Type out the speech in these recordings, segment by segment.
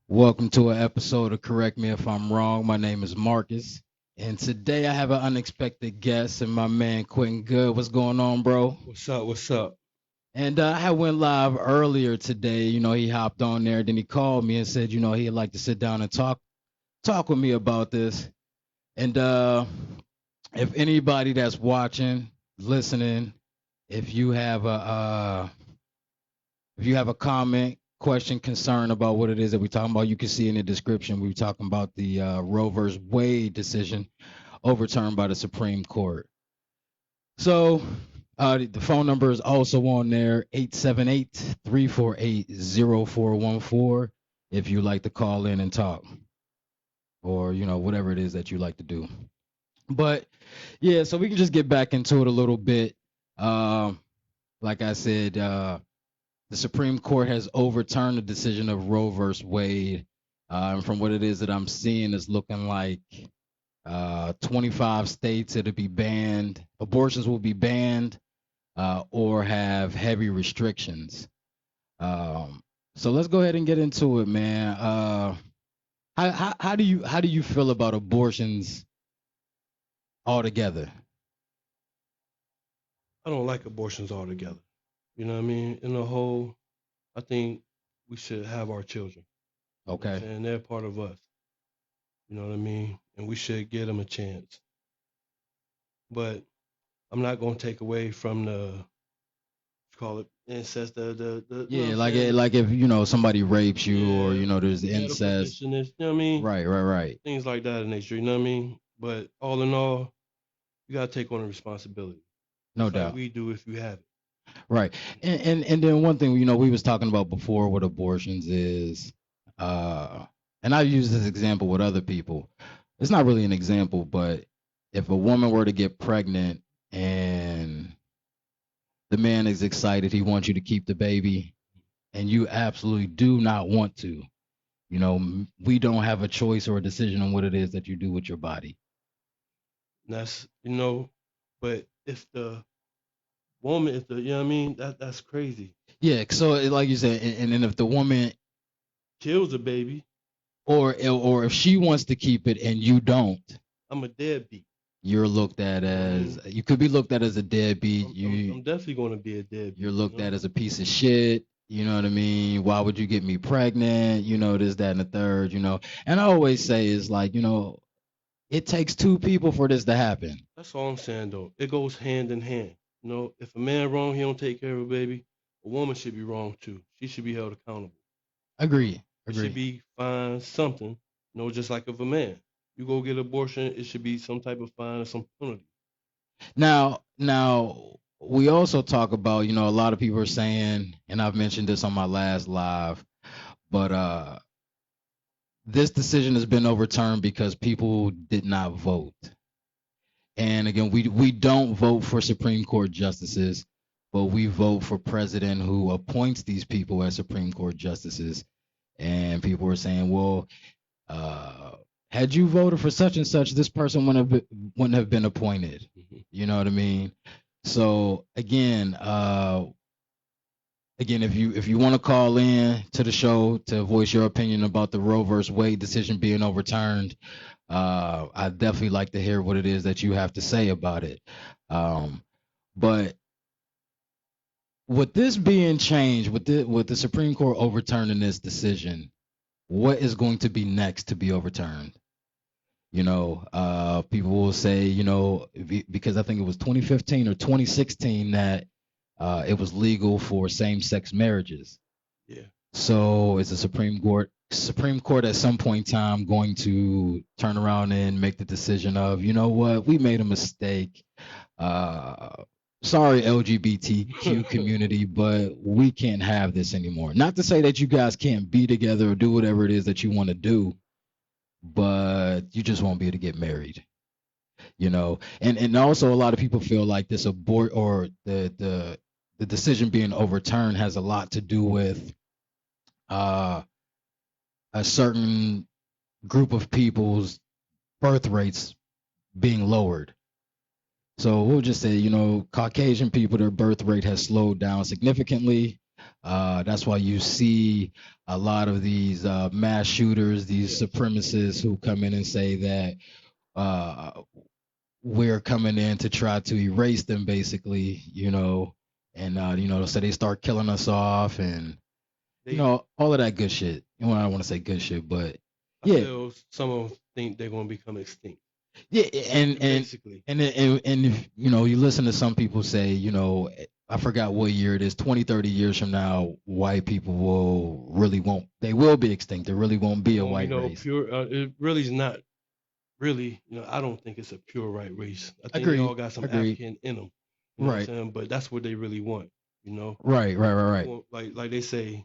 Welcome to an episode of Correct Me If I'm Wrong. My name is Marcus, and today I have an unexpected guest, and my man Quentin Good. What's going on, bro? What's up? What's up? And I had went live earlier today. He hopped on there, then he called me and said, he'd like to sit down and talk with me about this. And if anybody that's watching, listening, if you have a comment, question, concern about what it is that we're talking about, you can see in the description. We're talking about the Roe versus Wade decision overturned by the Supreme Court. So the phone number is also on there, 878-348-0414, if you like to call in and talk, or whatever it is that you like to do. But yeah, so we can just get back into it a little bit. Like I said, the Supreme Court has overturned the decision of Roe versus Wade. And from what it is that I'm seeing, it's looking like 25 states it'll be banned. Abortions will be banned or have heavy restrictions. So let's go ahead and get into it, man. How do you feel about abortions altogether? I don't like abortions altogether. You know what I mean? In the whole, I think we should have our children. Okay. And they're part of us. You know what I mean? And we should give them a chance. But I'm not going to take away from call it incest. Yeah, like if somebody rapes you, or there's incest. You know what I mean? Right. Things like that in nature. You know what I mean? But all in all, you got to take on the responsibility. No Just like doubt. we do if you have it. Right. And then one thing, we was talking about before with abortions is and I use this example with other people. It's not really an example, but if a woman were to get pregnant and the man is excited, he wants you to keep the baby, and you absolutely do not want to, we don't have a choice or a decision on what it is that you do with your body. And that's but if the woman, if the you know what I mean, that's crazy. Yeah, so like you said, and then if the woman Kills a baby, or if she wants to keep it and you don't, I'm a deadbeat. you're looked at as you could be looked at as a deadbeat. I'm definitely going to be a deadbeat. You're looked at as a piece of shit. You know what I mean? Why would you get me pregnant? This, that, and the third. And I always say is like, it takes two people for this to happen. That's all I'm saying though. It goes hand in hand. If a man wrong, he don't take care of a baby. A woman should be wrong too. She should be held accountable. Agree. It should be fined something. Just like if a man you go get abortion, it should be some type of fine or some penalty. Now, we also talk about, a lot of people are saying, and I've mentioned this on my last live, but this decision has been overturned because people did not vote. And again, we don't vote for Supreme Court justices, but we vote for president who appoints these people as Supreme Court justices. And people were saying, well, had you voted for such and such, this person wouldn't have been appointed. You know what I mean? So again, if you want to call in to the show to voice your opinion about the Roe versus Wade decision being overturned, I'd definitely like to hear what it is that you have to say about it. But with this being changed, with the Supreme Court overturning this decision, what is going to be next to be overturned? People will say, because I think it was 2015 or 2016 that it was legal for same-sex marriages. Yeah. So is the Supreme Court at some point in time going to turn around and make the decision of, you know what, we made a mistake. Sorry, LGBTQ community, but we can't have this anymore. Not to say that you guys can't be together or do whatever it is that you want to do, but you just won't be able to get married. And also a lot of people feel like this abort or the decision being overturned has a lot to do with a certain group of people's birth rates being lowered. So we'll just say, Caucasian people, their birth rate has slowed down significantly. That's why you see a lot of these mass shooters, these Yes. supremacists who come in and say that uh, we're coming in to try to erase them, basically, and so they start killing us off, and They all of that good shit. Well, I don't want to say good shit, but I yeah, feel some of them think they're gonna become extinct. yeah, and and Basically. and if you listen to some people say, I forgot what year it is, 20, 30 years from now, white people they will be extinct. There really won't be a Well, white race. pure it really is not really, I don't think it's a pure white race. I think they all Agreed. got some Agreed. African in them. You know what I'm Right. saying? But that's what they really want. You know, Right. Right. Right. they Right. want like they say,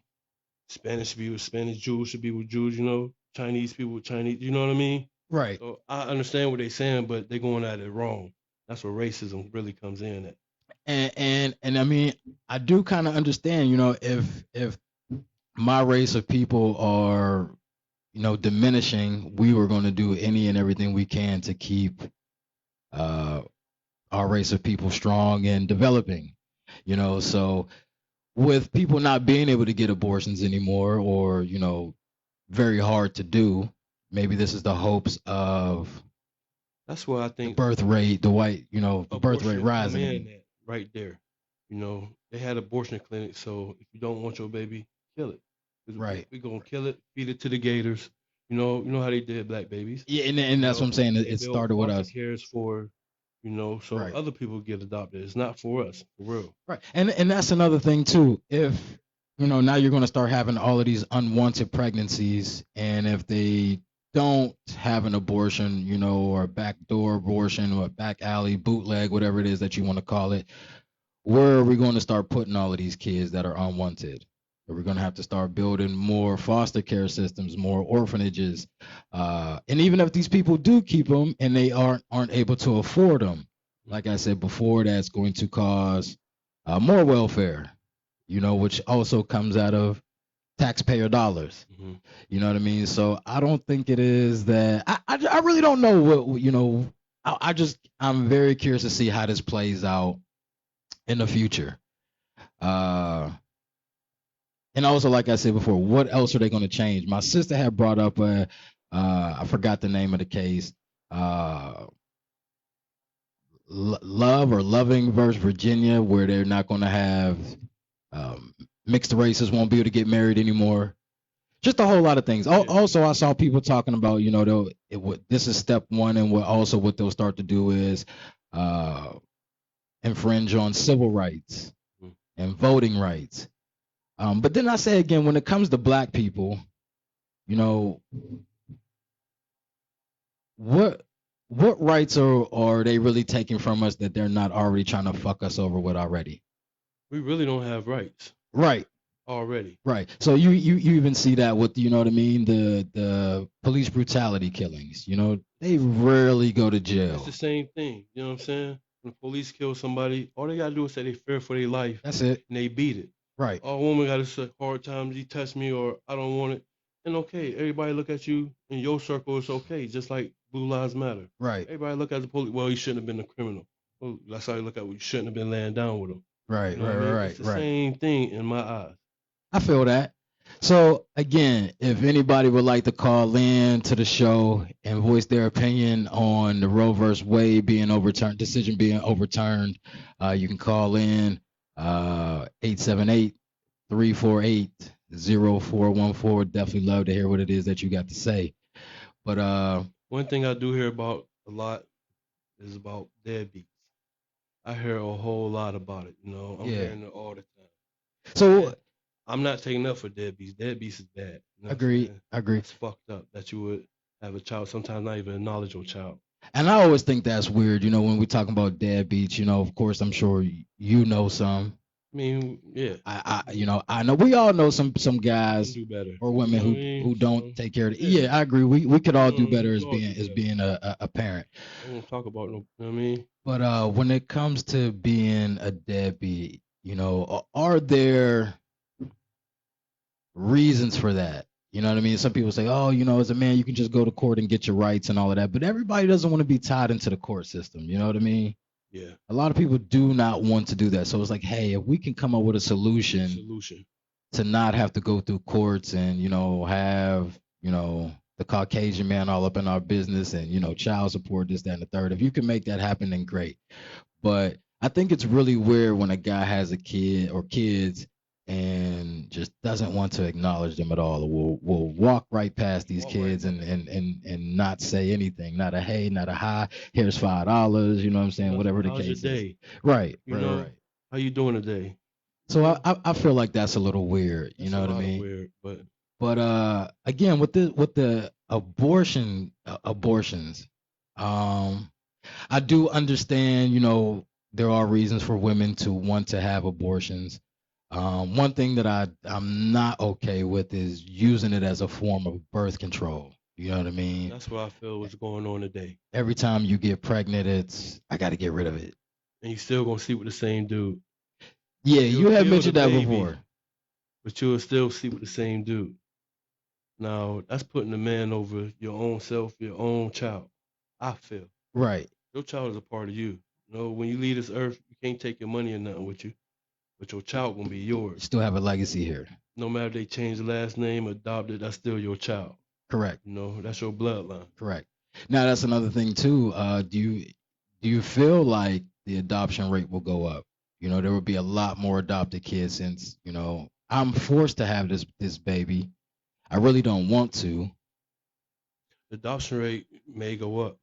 Spanish should be with Spanish, Jews should be with Jews. You know, Chinese people with Chinese. You know what I mean? Right. So I understand what they're saying, but they're going at it wrong. That's where racism really comes in at. And I mean, I do kind of understand, if my race of people are, diminishing, we were going to do any and everything we can to keep uh, our race of people strong and developing. So with people not being able to get abortions anymore, or very hard to do, maybe this is the hopes of That's why I the think birth rate, the birth rate abortion come rising in again. at right there. They had abortion clinics, so if you don't want your baby, kill it. 'Cause Right. we gonna kill it, feed it to the gators. You know how they did black babies. Yeah, and that's what I'm saying. They It built started with foster us. cares for, so Right. other people get adopted. It's not for us, for real. Right. And that's another thing too. If now you're going to start having all of these unwanted pregnancies, and if they don't have an abortion, or a backdoor abortion, or a back alley bootleg, whatever it is that you want to call it, where are we going to start putting all of these kids that are unwanted? Are we going to have to start building more foster care systems, more orphanages? And even if these people do keep them and they aren't able to afford them, like I said before, that's going to cause more welfare, which also comes out of taxpayer dollars. Hmm. You know what I mean? So I don't think it is that. I really don't know what I'm very curious to see how this plays out in the future. Uh, and also, like I said before, what else are they going to change? My sister had brought up I forgot the name of the case, uh, Love or Loving versus Virginia, where they're not going to have mixed races won't be able to get married anymore. Just a whole lot of things. Yeah. Also, I saw people talking about, this is step one, and what they'll start to do is uh, infringe on civil rights Mhm. and voting rights. But then I say again, when it comes to black people, you know, what what rights are they really taking from us that they're not already trying to fuck us over with already? We really don't have rights Right, already. right. So you even see that with what I mean, the police brutality killings. They rarely go to It's jail. the same thing. You know what I'm saying? When the police kill somebody, all they gotta do is say they fear for their life, That's it. and they beat it. Right, Oh, a woman got a hard time. He touched me, or I don't want it. And okay, everybody look at you in your circle. It's okay, just like Blue Lives Matter. right, Everybody look at the police. Well, he shouldn't have been a criminal. Well, that's how you look at. You shouldn't have been laying down with him. right, You know right, what I mean? It's right, the right. same thing in my eyes. I feel that. So again, if anybody would like to call in to the show and voice their opinion on the Roe versus Wade decision being overturned, you can call in 878 Definitely love to hear what it is that you got to say. But One thing I do hear about a lot is about deadbeats. I hear a whole lot about it. I'm yeah. hearing it all the time. So And I'm not taking up for deadbeats. Deadbeats is bad. You know what I'm agree, saying? agree. That's fucked up that you would have a child, sometimes not even acknowledge your child. And I always think that's weird, when we talk about deadbeats, of course I'm sure you know some. I mean, yeah, I know we all know some we can guys do better. or You women know what I who mean? don't So, take care of it. yeah, Yeah, I agree. We could all do we better can as all do better. being a parent. I don't talk about no, you know what I mean? But when it comes to being a deadbeat, are there reasons for that? You know what I mean? Some people say, oh, as a man, you can just go to court and get your rights and all of that. But everybody doesn't want to be tied into the court system. You know what I mean? Yeah. A lot of people do not want to do that. So it's like, hey, if we can come up with a The solution solution. to not have to go through courts and have the Caucasian man all up in our business and child support, this, that, and the third. If you can make that happen, then great. But I think it's really weird when a guy has a kid or kids and just doesn't want to acknowledge them at all, or will walk right past these Walk right kids by. and not say anything, not a hey, not a hi, here's $5, you know what I'm saying, Nothing. whatever the How's your case is. day? Right, You right, right, know, right. how you doing today? You So I, know, I I feel like that's a little weird, you that's a know what I lot of mean? weird, but But again, with the abortions, um, I do understand. There are reasons for women to want to have abortions. One thing that I'm not okay with is using it as a form of birth control. You know what I mean? that's what I feel was going on today. Every time you get pregnant, it's I got to get rid of it. And you still gonna sleep with the same dude. Yeah, You'll you have kill the mentioned that baby, before. but you'll still sleep with the same dude. Now that's putting a man over your own self, your own child. I feel Right. your child is a part of you. You know, when you leave this earth, you can't take your money or nothing with you, but your child gonna be You yours. still have a legacy here. No matter if they change the last name, adopted, that's still your child. Correct. You know, that's your bloodline. Correct. Now that's another thing too. Do you feel like the adoption rate will go up? There will be a lot more adopted kids since I'm forced to have this baby. I really don't want to, The adoption rate may go up,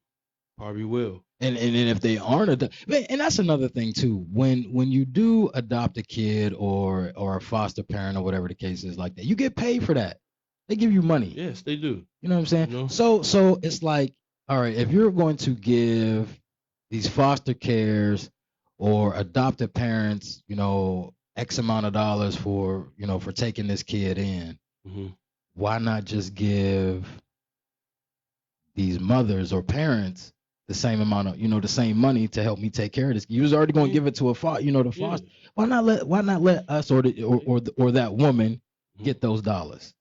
probably will. and if they aren't and that's another thing too. When you do adopt a kid or a foster parent or whatever the case is like that, you get paid for that. They give you money. Yes, they do. You know what I'm saying? You know, So it's like, all right, if you're going to give these foster cares or adopted parents, X amount of dollars for taking this kid in, hmm why not just give these mothers or parents the same amount of, the same money to help me take care of this? You was already I going to mean, give it to the yeah, foster. Why not let us or that woman mhm. get those dollars?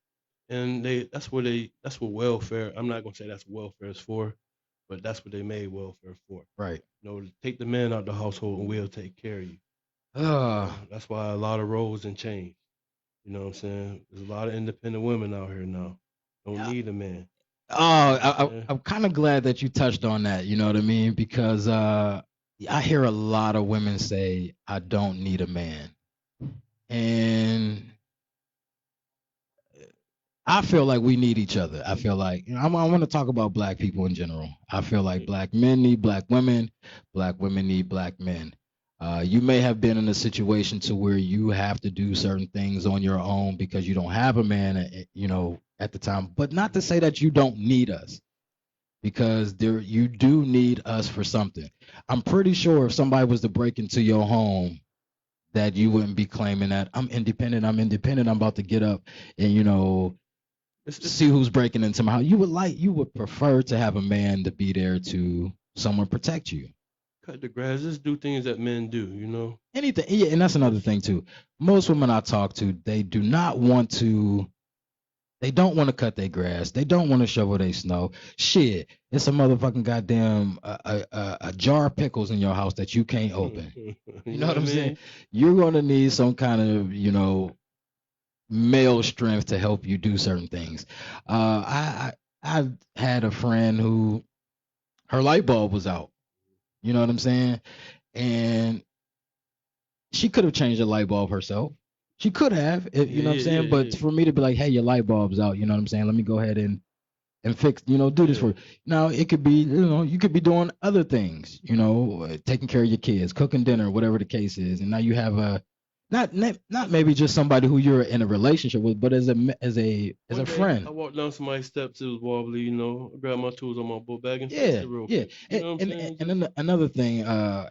And that's what welfare. I'm not gonna say that's what welfare is for, but that's what they made welfare for. Right. You know, take the man out the household and we'll take care of you. You Uh, know, that's why a lot of roles and change. You know what I'm saying? There's a lot of independent women out here now. Don't need a man. Oh, You know what I'm saying? I'm kind of glad that you touched on that. You know what I mean? Because I hear a lot of women say, "I don't need a man," and I feel like we need each other. I feel like I want to talk about black people in general. I feel like Right. black men need black women need black men. You may have been in a situation to where you have to do certain things on your own because you don't have a man, at the time. But not to say that you don't need us, because there you do need us for something. I'm pretty sure if somebody was to break into your home, that you wouldn't be claiming that I'm independent. I'm independent. I'm about to get up and It's see who's breaking into my house. You would prefer to have a man to be there to someone protect you. cut the grass. Just do things that men do. You know. Anything, yeah, and that's another Just thing too. Most women I talk to, they do not want to. They don't want to cut their grass. They don't want to shovel their snow. Shit, it's a motherfucking goddamn a jar of pickles in your house that you can't open. you You know know what what I I'm saying? mean? You're gonna need some kind of male strength to help you do certain things. I've had a friend who her light bulb was out. You know what I'm saying? And she could have changed the light bulb herself. She could have, Yeah, you know what I'm yeah, saying? yeah, But yeah. for me to be like, hey, your light bulb's out, you know what I'm saying? Let me go ahead and fix, do this for Yeah. you. Now it could be, you could be doing other things, taking care of your kids, cooking dinner, whatever the case is, and now you have a not maybe just somebody who you're in a relationship with, but as a One day friend. I walked down somebody's steps. It was wobbly. You know, I grabbed my tools on my book bag and fixed Yeah, it real yeah. quick. You And know what I'm and, saying? and Just another thing,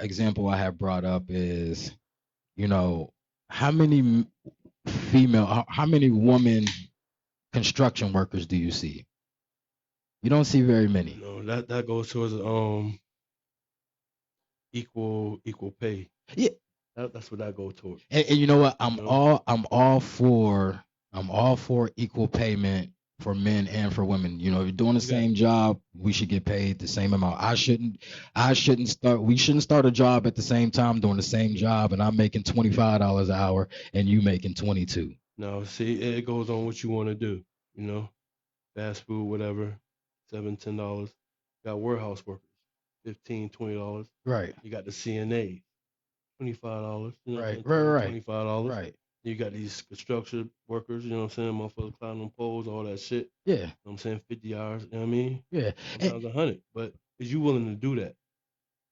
example I have brought up is, you know, how many how many woman construction workers do you see? You don't see very you many. know that goes towards equal pay. Yeah, That's what that go towards. and you know what? You know. I'm all for equal payment for men and for women. You know, if you're doing the You got same job, we should get paid the same amount. I shouldn't start we shouldn't start a job at the same time doing the same job and I'm making $25 an hour and you making 22. no. See, it goes on what you want to do. You know, fast food, whatever, $7, $10. Got warehouse workers, $15, $20. Right. You got the CNA, $25. You know what I'm Right. saying? Right. Right. $25. Right. You got these construction workers, you know what I'm saying? Motherfuckers climbing on poles, all that shit. Yeah. You know what I'm saying? 50 hours, you know what I mean? Yeah. And Sometimes 100. But is you willing to do that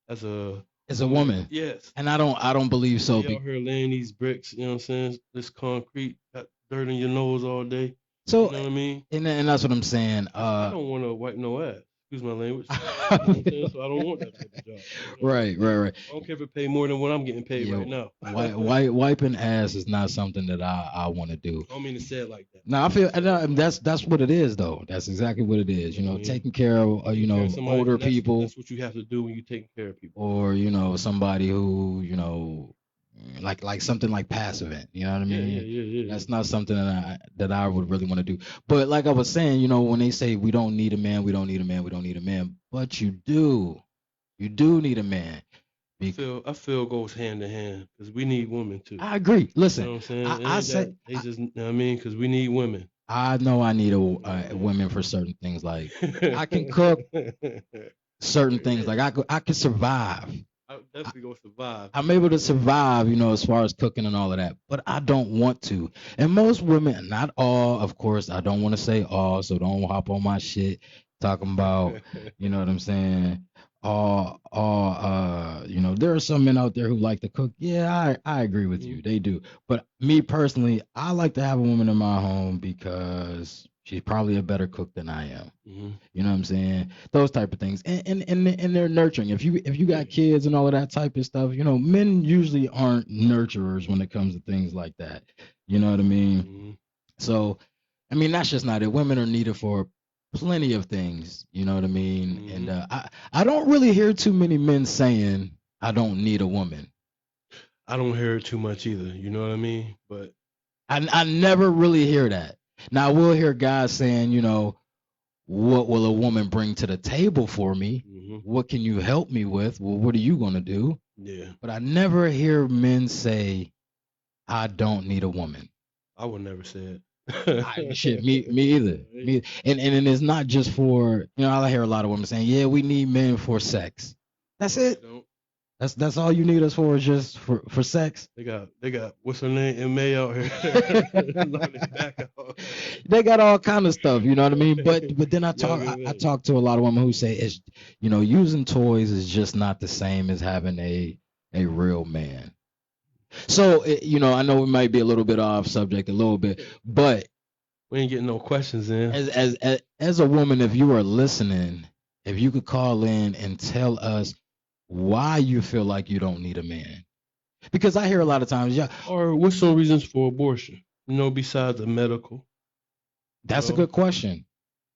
as a as a woman? woman. Yes. And I don't believe so. You out here laying these bricks, you know what I'm saying? This concrete, got dirt in your nose all day. You So know what I mean? and that's what I'm saying. I don't want to wipe no ass. Excuse my language. You know what I'm saying? So I don't want that type of job. You know? right, right, right. I don't care if it pay more than what I'm getting paid Yeah, right now. wiping ass is not something that I want to do. I don't mean to say it like that. No, I feel and that's what it is though. That's exactly what it is. You know, taking care of Somebody, older and people, that's what you have to do when you're taking care of people. or somebody who like something like passive. You know what I mean? Yeah. That's not something that I would really want to do. But like I was saying, when they say we don't need a man, we don't need a man, we don't need a man, but you do need a man. I feel it goes hand in hand because we need women too. I agree. You Listen, know what I'm saying? I say They just, you know what I mean? Because we need women. I know I need a women for certain things. Like I can cook certain things. Like I could survive. I'm definitely gonna survive. I'm able to survive, as far as cooking and all of that, but I don't want to. And most women, not all, of course, I don't want to say all, so don't hop on my shit talking about, you know what I'm saying? There are some men out there who like to cook. Yeah, I agree with you. They do. But me personally, I like to have a woman in my home because she's probably a better cook than I am. Mm-hmm. You know what I'm saying? Those type of things. And they're nurturing. If you got kids and all of that type of stuff, men usually aren't nurturers when it comes to things like that. You know what I mean? Mm-hmm. So, I mean, that's just not it. Women are needed for plenty of things. You know what I mean? Mm-hmm. And I don't really hear too many men saying I don't need a woman. I don't hear it too much either. You know what I mean? But I never really hear that. Now I will hear guys saying, what will a woman bring to the table for me? mm-hmm. What can you help me with? Well, what are you gonna do? Yeah. But I never hear men say, I don't need a woman. I would never say it. Shit, me either. And it's not just for I hear a lot of women saying, yeah, we need men for sex. That's it. That's all you need us for, is just for sex. They got what's her name, MA out here. They got all kind of stuff, you know what I mean? But then I talk to a lot of women who say it's using toys is just not the same as having a real man. So I know we might be a little bit off subject a little bit, but we ain't getting no questions in. As a woman, if you are listening, if you could call in and tell us why you feel like you don't need a man. Because I hear a lot of times, or what's some reasons for abortion? Besides the medical. That's a good question.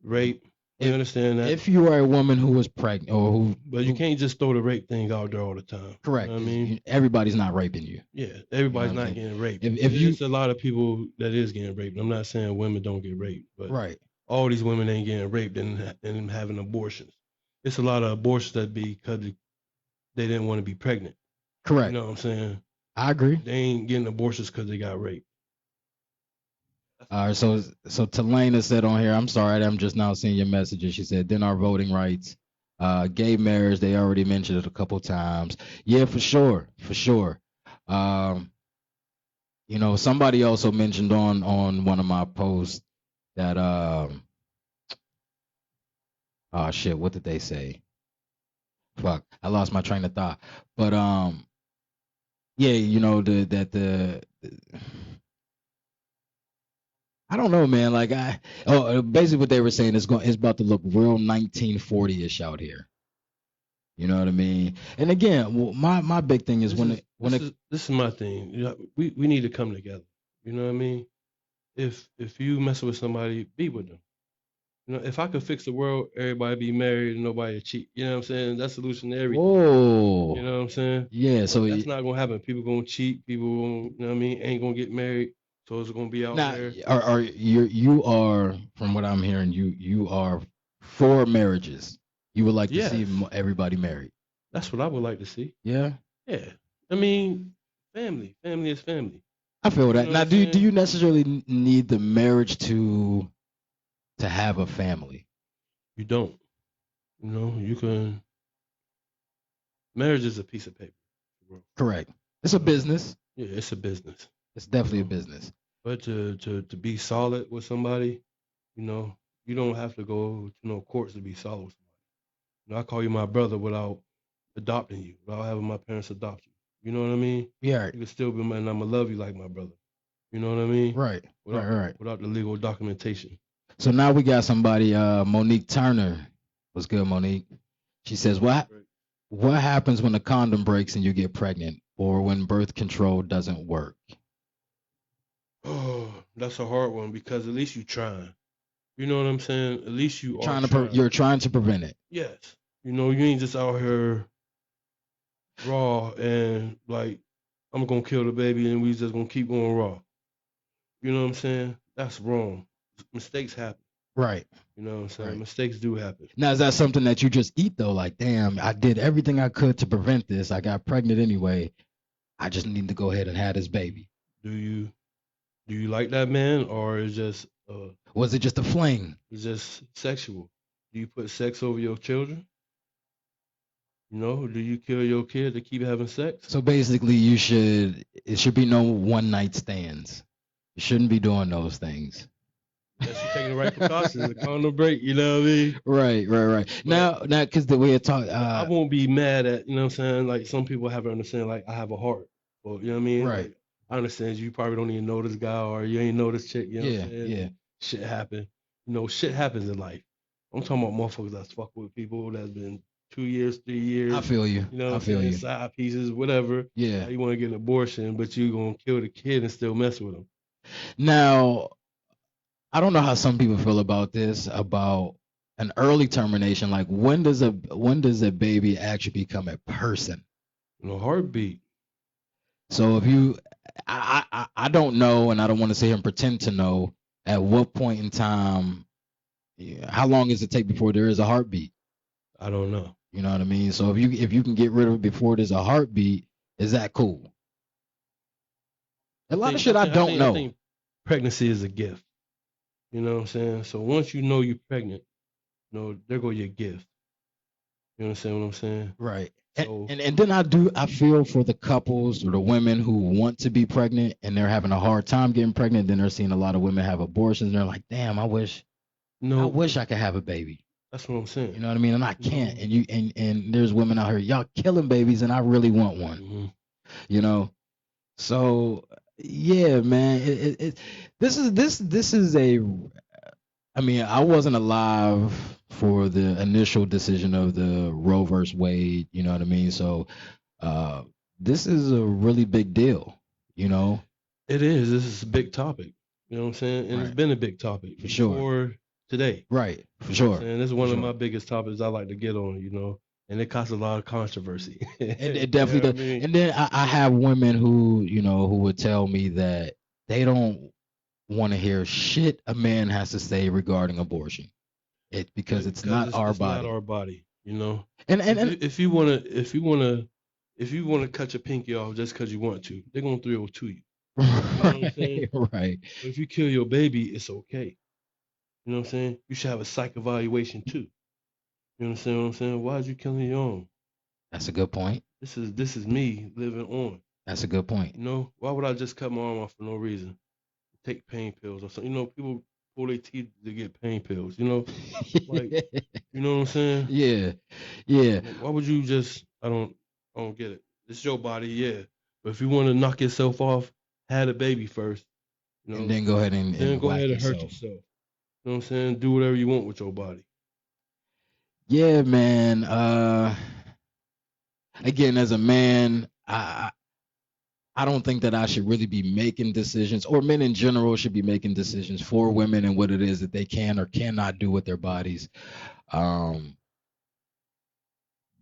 Rape. You understand that? If you are a woman who is pregnant but you can't just throw the rape thing out there all the time. Correct. You know what I mean, everybody's not raping you. Yeah, everybody's not getting raped. There's a lot of people that is getting raped. I'm not saying women don't get raped, but all these women ain't getting raped and having abortions. It's a lot of abortions that be because they didn't want to be pregnant. Correct. You know what I'm saying? I agree. They ain't getting abortions because they got raped. All right, so Talena said on here, I'm sorry, I'm just now seeing your messages. She said, then our voting rights, gay marriage, they already mentioned it a couple times. Yeah, for sure. Somebody also mentioned on one of my posts that oh shit, what did they say? Fuck, I lost my train of thought. But yeah, I don't know, man. Like basically what they were saying is it's about to look real 1940ish out here. You know what I mean? And again, my big thing is this is my thing. We need to come together. You know what I mean? If you mess with somebody, be with them. If I could fix the world, everybody be married and nobody cheat. You know what I'm saying? That's the solution to everything. Whoa. You know what I'm saying? Yeah. So that's not gonna happen. People gonna cheat. People, ain't gonna get married. So it's gonna be out Now, there. are you are from what I'm hearing, you are for marriages. You would like to see Yes, everybody married. that's what I would like to see. Yeah. Yeah, I mean, family is family. I feel You that. know what Now, I'm do saying? you necessarily need the marriage to have a family? You don't. You know, you can. Marriage is a piece of paper, bro. Correct. It's a business. Yeah, it's a business. It's You definitely a know, business. but to be solid with somebody, you know, you don't have to go to no courts to be solid with somebody. You know, I call you my brother without adopting you, without having my parents adopt you. You know what I mean? Yeah. You can still be my, and I'ma love you like my brother. You know what I mean? Right. Right. Without the legal documentation. So now we got somebody, Monique Turner. What's good, Monique? She says, what happens when the condom breaks and you get pregnant, or when birth control doesn't work? Oh, that's a hard one because at least you trying. You know what I'm saying? At least you are You're trying to prevent it. Yes. You know, you ain't just out here raw and like I'm gonna kill the baby and we just gonna keep going raw. You know what I'm saying? That's wrong. Mistakes happen. Right. You know what I'm saying? Right. Mistakes do happen. Now, is that something that you just eat though? Like, damn, I did everything I could to prevent this. I got pregnant anyway. I just need to go ahead and have this baby. Do you like that man, or is just was it just a fling? It's just sexual. Do you put sex over your children? You know, do you kill your kid to keep having sex? So basically, it should be no one night stands. You shouldn't be doing those things. Unless you're taking the right precautions, a condom break, you know what I mean? Right. But now, because the way it talk, I won't be mad at, you know what I'm saying? Like some people have to understand, like I have a heart. Well, you know what I mean? Right. Like, I understand you probably don't even know this guy or you ain't know this chick, you know what I'm saying? Yeah. Shit happen. You know, shit happens in life. I'm talking about motherfuckers that's fuck with people that's been 2 years, 3 years. I feel you. You know what I'm saying? Side pieces, whatever. Yeah. Now you want to get an abortion, but you gonna kill the kid and still mess with him. Now, I don't know how some people feel about this, about an early termination. Like, when does a baby actually become a person? No heartbeat. So if I don't know, and I don't want to sit here and pretend to know at what point in time, how long does it take before there is a heartbeat? I don't know. You know what I mean? So if you can get rid of it before there's a heartbeat, is that cool? A lot of shit I don't know. I think pregnancy is a gift. You know what I'm saying? So once you know you're pregnant, you know, there go your gift. You understand what I'm saying? Right. So, and then I feel for the couples or the women who want to be pregnant and they're having a hard time getting pregnant. Then they're seeing a lot of women have abortions and they're like, damn, I wish I could have a baby. That's what I'm saying. You know what I mean? And I can't. And there's women out here, y'all killing babies, and I really want one. Mm-hmm. You know? So yeah, man. This is a. I mean, I wasn't alive for the initial decision of the Roe versus Wade. You know what I mean? So, this is a really big deal. You know? It is. This is a big topic. You know what I'm saying? And It's been a big topic for sure. Today. Right, for sure. And this is one of my biggest topics I like to get on, you know, and it causes a lot of controversy. It definitely does. I mean? And then I have women who, you know, who would tell me that they don't want to hear shit a man has to say regarding abortion. Because it's not our body. Not our body, you know. And if you wanna cut your pinky off just because you want to, they're gonna throw it to you. You know what I'm saying? Right. But if you kill your baby, it's okay. You know what I'm saying? You should have a psych evaluation too. You understand what I'm saying? Why is you killing your own? That's a good point. This is me living on. That's a good point. You know, why would I just cut my arm off for no reason? Take pain pills or something. You know, people pull their teeth to get pain pills. You know, like you know what I'm saying? Yeah. Like, why would you just? I don't get it. It's your body, yeah. But if you want to knock yourself off, have a baby first. You know, and then go ahead and hurt yourself. You know what I'm saying? Do whatever you want with your body. Yeah, man. Again, as a man, I don't think that I should really be making decisions, or men in general should be making decisions for women and what it is that they can or cannot do with their bodies. But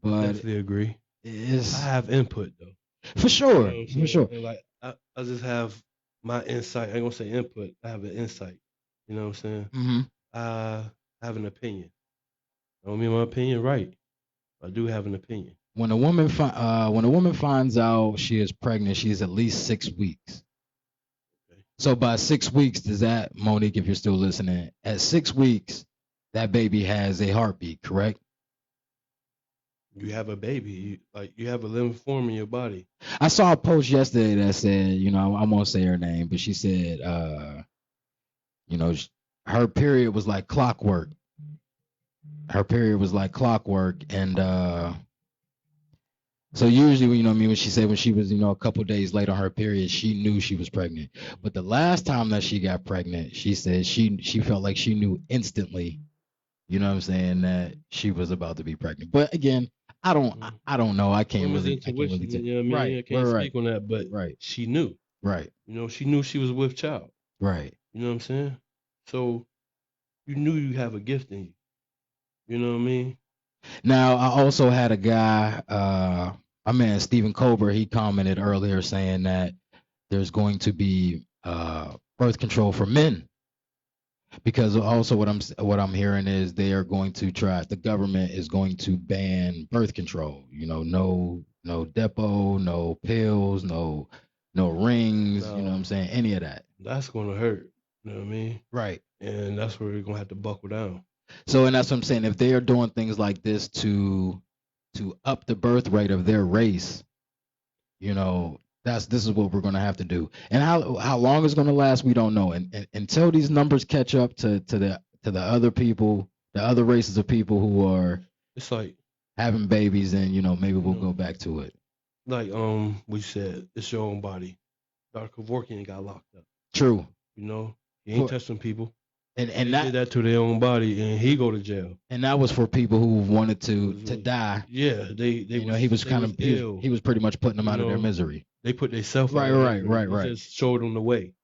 I definitely agree. I have input though. For sure. You know for sure. And like I just have my insight. I ain't gonna say input. I have an insight. You know what I'm saying? Mm-hmm. I have an opinion. I don't mean my opinion right. I do have an opinion. When a woman finds out she is pregnant, she's at least 6 weeks. Okay. So by 6 weeks, does that, Monique, if you're still listening, at 6 weeks, that baby has a heartbeat, correct? You have a baby, you have a living form in your body. I saw a post yesterday that said, I won't say her name, but she said, her period was like clockwork. Her period was like clockwork, and so usually, when she said when she was, a couple days late on her period, she knew she was pregnant. But the last time that she got pregnant, she said she felt like she knew instantly, you know what I'm saying, that she was about to be pregnant. But again, I don't know. I can't really tell. You know what I mean? Right. I can't speak on that, but she knew. Right. She knew she was with child. Right. You know what I'm saying? So you knew you have a gift in you. You know what I mean? Now, I also had a guy, my man Stephen Colbert, he commented earlier saying that there's going to be birth control for men. Because also what I'm hearing is they are going to the government is going to ban birth control. No Depo, no pills, no rings, you know what I'm saying? Any of that. That's gonna hurt. You know what I mean? Right. And that's where we're gonna have to buckle down. So, and that's what I'm saying. If they are doing things like this to up the birth rate of their race, this is what we're going to have to do. And how long it's going to last, we don't know. And until these numbers catch up to the other people, the other races of people who are, it's like having babies, and maybe we'll go back to it. Like we said, it's your own body. Dr. Kevorkian got locked up. True. He ain't touching people. And that did that to their own body, and he go to jail. And that was for people who wanted to die. Yeah, they he was kind of ill. He was pretty much putting them out of their misery. They put themselves right. Just showed them the way.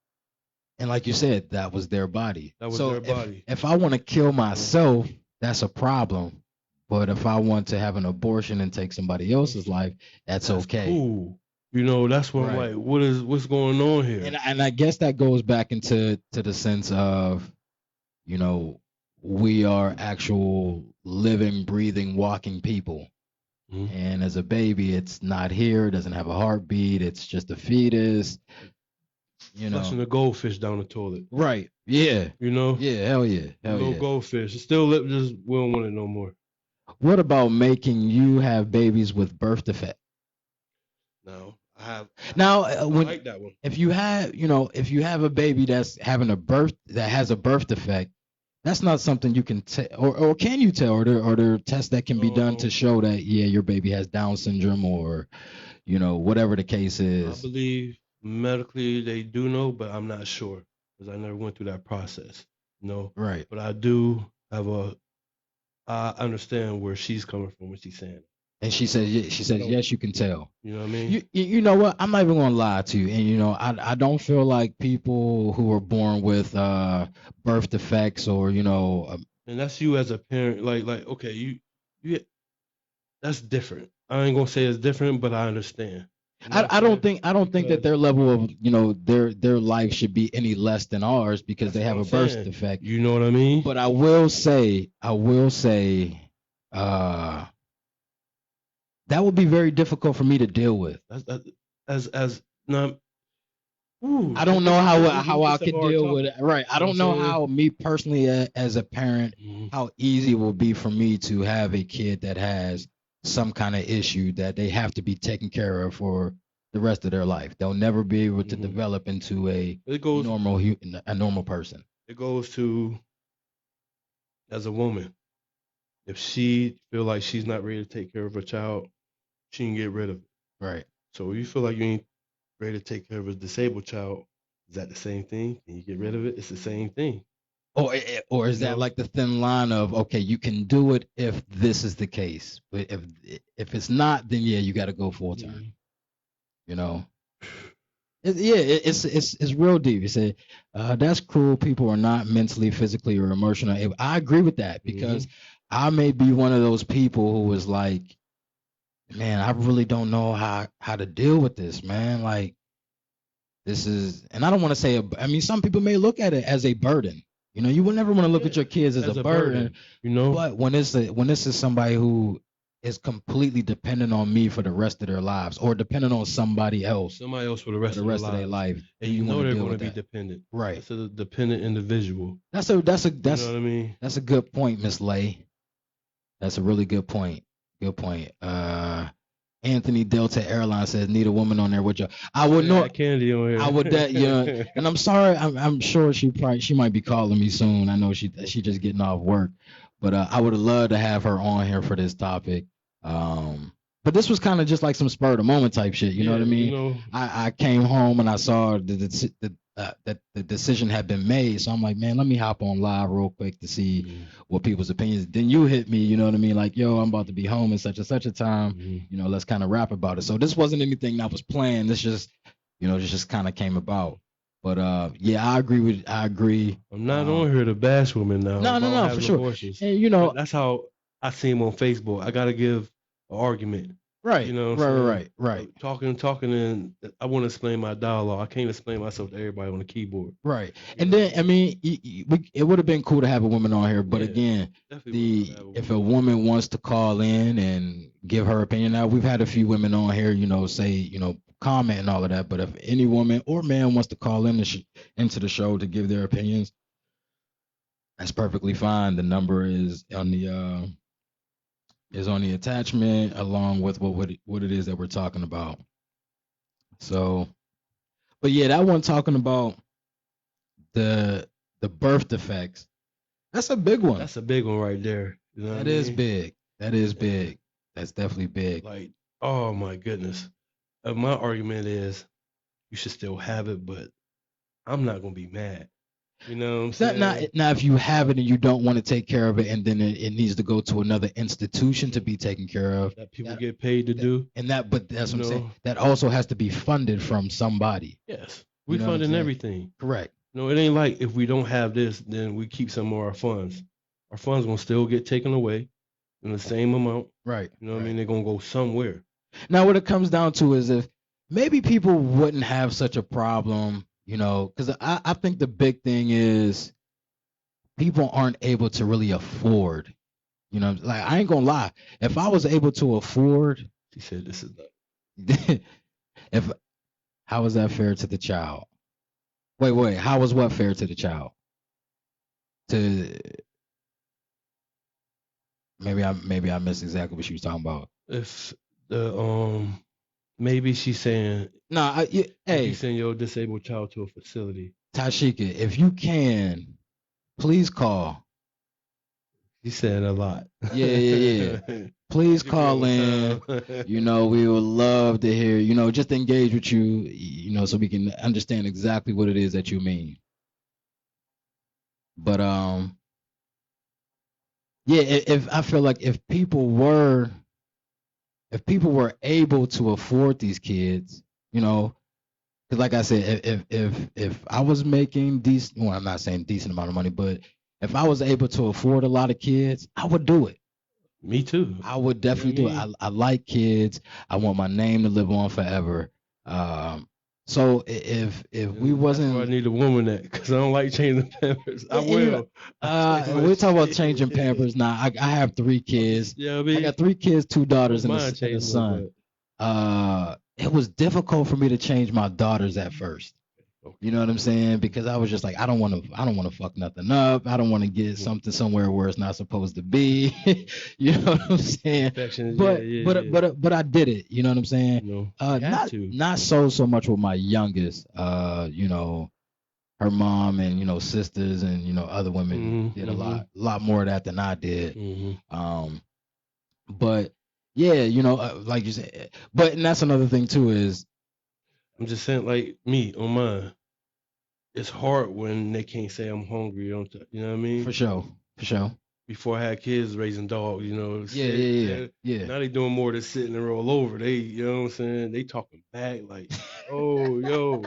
And like you said, that was their body. That was their body. If I want to kill myself, that's a problem. But if I want to have an abortion and take somebody else's life, that's okay. Cool. That's what I'm like. What's going on here? And I guess that goes back into the sense of, we are actual living, breathing, walking people. Mm-hmm. And as a baby, it's not here, doesn't have a heartbeat, it's just a fetus. Flushing a goldfish down the toilet. Right. Yeah. Yeah, hell yeah. Goldfish. It's still we don't want it no more. What about making you have babies with birth defect? No, I have. Now, I like that one. If you have a baby that's having that has a birth defect, that's not something you can tell, or can you tell, or there are tests that can be done to show that your baby has Down syndrome, or whatever the case is. I believe medically they do know, but I'm not sure because I never went through that process. Right. But I do have I understand where she's coming from when she's saying it. And she says, yes, you can tell. You know what I mean? You know what? I'm not even gonna lie to you. And I don't feel like people who are born with birth defects, or and that's you as a parent. Like okay, you that's different. I ain't gonna say it's different, but I understand. I don't think that their level of their life should be any less than ours because they have a birth defect. You know what I mean? But I will say, that would be very difficult for me to deal with. I don't know how I could deal with it. Right. I don't know how me personally as a parent, how easy it will be for me to have a kid that has some kind of issue that they have to be taken care of for the rest of their life. They'll never be able to develop into a normal person. It goes to, as a woman, if she feel like she's not ready to take care of her child, she can get rid of it. Right. So if you feel like you ain't ready to take care of a disabled child, is that the same thing? Can you get rid of it? It's the same thing. Or is that like the thin line of, okay, you can do it if this is the case, but if it's not, then you got to go full time. It's real deep. You say that's cruel. People are not mentally, physically, or emotionally. I agree with that because I may be one of those people who is like, man, I really don't know how to deal with this, man. Like, this is, and I don't want to say, I mean, some people may look at it as a burden. You know, you would never want to look at your kids as a burden. You know, but when this is somebody who is completely dependent on me for the rest of their lives, or dependent on somebody else for the rest of their life, and you know they're going to be dependent, right? It's a dependent individual. That's you know what I mean? That's a good point, Miss Lay. That's a really good point. Good point. Anthony Delta Airlines says need a woman on there with you. I would know Kennedy on here. I would that yeah. And I'm sorry. I'm sure she might be calling me soon. I know she just getting off work, but I would have loved to have her on here for this topic. But this was kind of just like some spur of the moment type shit. You know what I mean? You know, I came home and I saw that the decision had been made. So I'm like, man, let me hop on live real quick to see what people's opinions. Then you hit me, you know what I mean? Like, yo, I'm about to be home in such and such a time. You know, let's kind of rap about it. So this wasn't anything that was planned. This just, you know, just kind of came about. But yeah, I agree. I'm not on here to bash women now. No, for sure. And you know, that's how I see him on Facebook. I gotta give an argument. Right. You know, right. Talking, and I want to explain my dialogue. I can't explain myself to everybody on the keyboard. Right. And then, I mean, it would have been cool to have a woman on here, but again, if a woman wants to call in and give her opinion, now we've had a few women on here, you know, say, you know, comment and all of that. But if any woman or man wants to call in into the show to give their opinions, that's perfectly fine. The number is on the attachment, along with what it is that we're talking about. So, but yeah, that one talking about the birth defects. That's a big one. That's a big one right there. You know that is big. That is big. That's definitely big. Like, oh my goodness. My argument is you should still have it, but I'm not gonna be mad. You know what I'm saying? Now, if you have it and you don't want to take care of it, and then it needs to go to another institution to be taken care of, that people get paid to do, but that's what I'm saying. That also has to be funded from somebody. Yes, we funding everything. Correct. No, it ain't like if we don't have this, then we keep some of our funds. Our funds gonna still get taken away in the same amount. Right. You know what I mean? They're gonna go somewhere. Now, what it comes down to is if maybe people wouldn't have such a problem. You know, because I think the big thing is people aren't able to really afford. You know, like I ain't gonna lie. If I was able to afford, she said this is not. How is that fair to the child? Wait. How was what fair to the child? Maybe I missed exactly what she was talking about. If the maybe she's saying hey, you send your disabled child to a facility. Tashika, if you can, please call. He said a lot. Yeah. Please call in. You know, we would love to hear, you know, just engage with you, you know, so we can understand exactly what it is that you mean. But yeah, if I feel like if people were able to afford these kids, you know, because like I said, if I was making decent, well, I'm not saying decent amount of money, but if I was able to afford a lot of kids, I would do it. Me too. I would definitely do it. I like kids. I want my name to live on forever. So if we wasn't, I need a woman that because I don't like changing pampers. I will. We're talking about changing pampers now. I have 3 kids. Yeah, I got 3 kids, 2 daughters, and a son. It was difficult for me to change my daughters at first. You know what I'm saying? Because I was just like, I don't want to fuck nothing up. I don't want to get something somewhere where it's not supposed to be. You know what I'm saying? But I did it. You know what I'm saying? Not so much with my youngest. You know, her mom and you know sisters and you know other women did a lot more of that than I did. But yeah, you know, like you said, and that's another thing too is. I'm just saying, like me on mine, it's hard when they can't say I'm hungry. You know what I mean? For sure. Before I had kids raising dogs, you know. Yeah. Now they doing more than sitting and roll over. They, you know what I'm saying? They talking back like, oh, yo,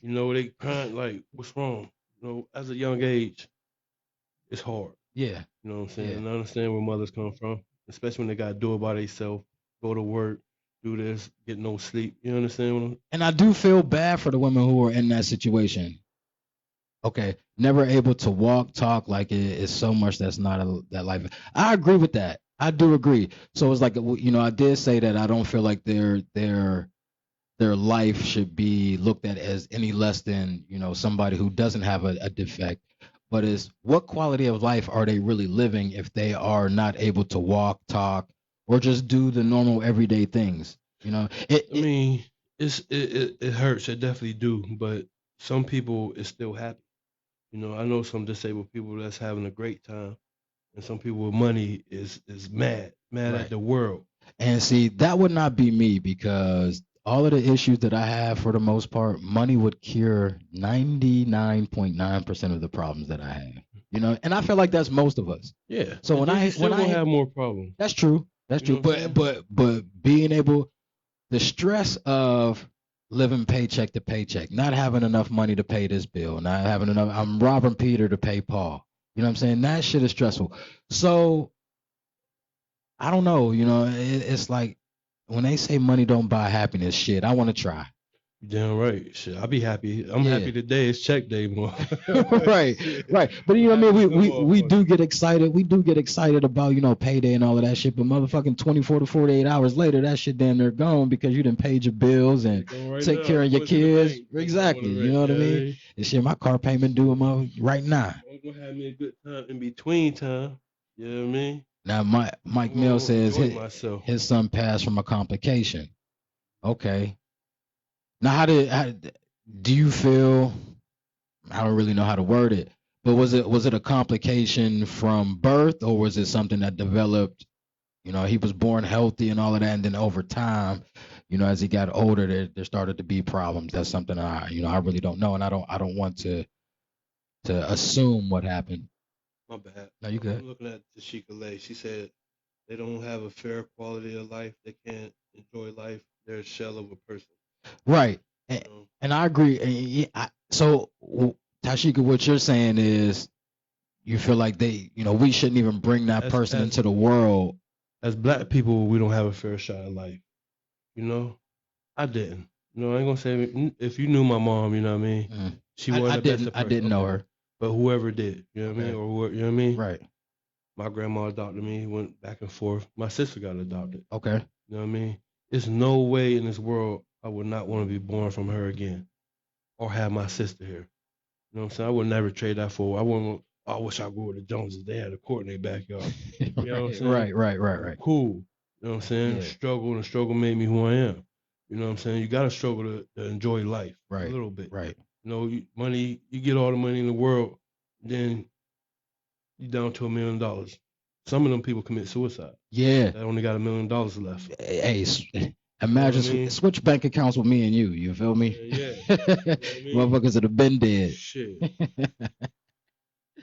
you know, they crying like, what's wrong? You know, as a young age, it's hard. Yeah. You know what I'm saying? And I understand where mothers come from, especially when they got to do it by themselves, go to work, do this, get no sleep. You understand what I'm? And I do feel bad for the women who are in that situation. Okay, never able to walk, talk, like it's so much that's not that life. I agree with that. I do agree. So it's like, I did say that I don't feel like their life should be looked at as any less than somebody who doesn't have a defect. But is what quality of life are they really living if they are not able to walk, talk, or just do the normal everyday things? It hurts. It definitely do. But some people is still happy. I know some disabled people that's having a great time, and some people with money is mad right. At the world. And see, that would not be me, because all of the issues that I have, for the most part, money would cure 99.9% of the problems that I have. And I feel like that's most of us. Yeah. So when I have more problems. That's true. That's true. But being able, the stress of living paycheck to paycheck, not having enough money to pay this bill, not having enough, I'm robbing Peter to pay Paul. You know what I'm saying? That shit is stressful. So I don't know, it's like when they say money don't buy happiness, shit, I want to try. You're damn right. Shit, I'll be happy. I'm happy today. It's check day more. right. But you know what I mean? We do get excited. We do get excited about, payday and all of that shit. But motherfucking 24 to 48 hours later, that shit damn near gone, because you done paid your bills and take care of your kids. Exactly. You know what I mean? And shit, my car payment due right now. I'm gonna have me a good time in between time. You know what I mean? Now, Mike Mill says his son passed from a complication. Okay. Now, how do you feel? I don't really know how to word it, but was it a complication from birth, or was it something that developed? He was born healthy and all of that, and then over time, as he got older, there started to be problems. That's something I really don't know, and I don't want to assume what happened. My bad. No, you good. I'm looking at Tashika Lay. She said they don't have a fair quality of life. They can't enjoy life. They're a shell of a person. Right. And I agree. So, Tashika, what you're saying is you feel like we shouldn't even bring that person into the world. As black people, we don't have a fair shot at life. I didn't. I ain't gonna say if you knew my mom, you know what I mean. She wasn't. I didn't know her. But whoever did, you know what I mean, or you know what I mean. Right. My grandma adopted me. Went back and forth. My sister got adopted. Okay. You know what I mean. There's no way in this world I would not want to be born from her again, or have my sister here. You know what I'm saying? I would never trade that for. I wish I grew with the Joneses. They had a court in their backyard. You know what I'm saying? Right. Cool. You know what I'm saying? Yeah. Struggle made me who I am. You know what I'm saying? You got to struggle to enjoy life a little bit. Right. Money, you get all the money in the world, then you down to $1 million. Some of them people commit suicide. Yeah. They only got $1 million left. Hey, imagine switch bank accounts with me and you. You feel me? Yeah. Motherfuckers would have been dead. Shit.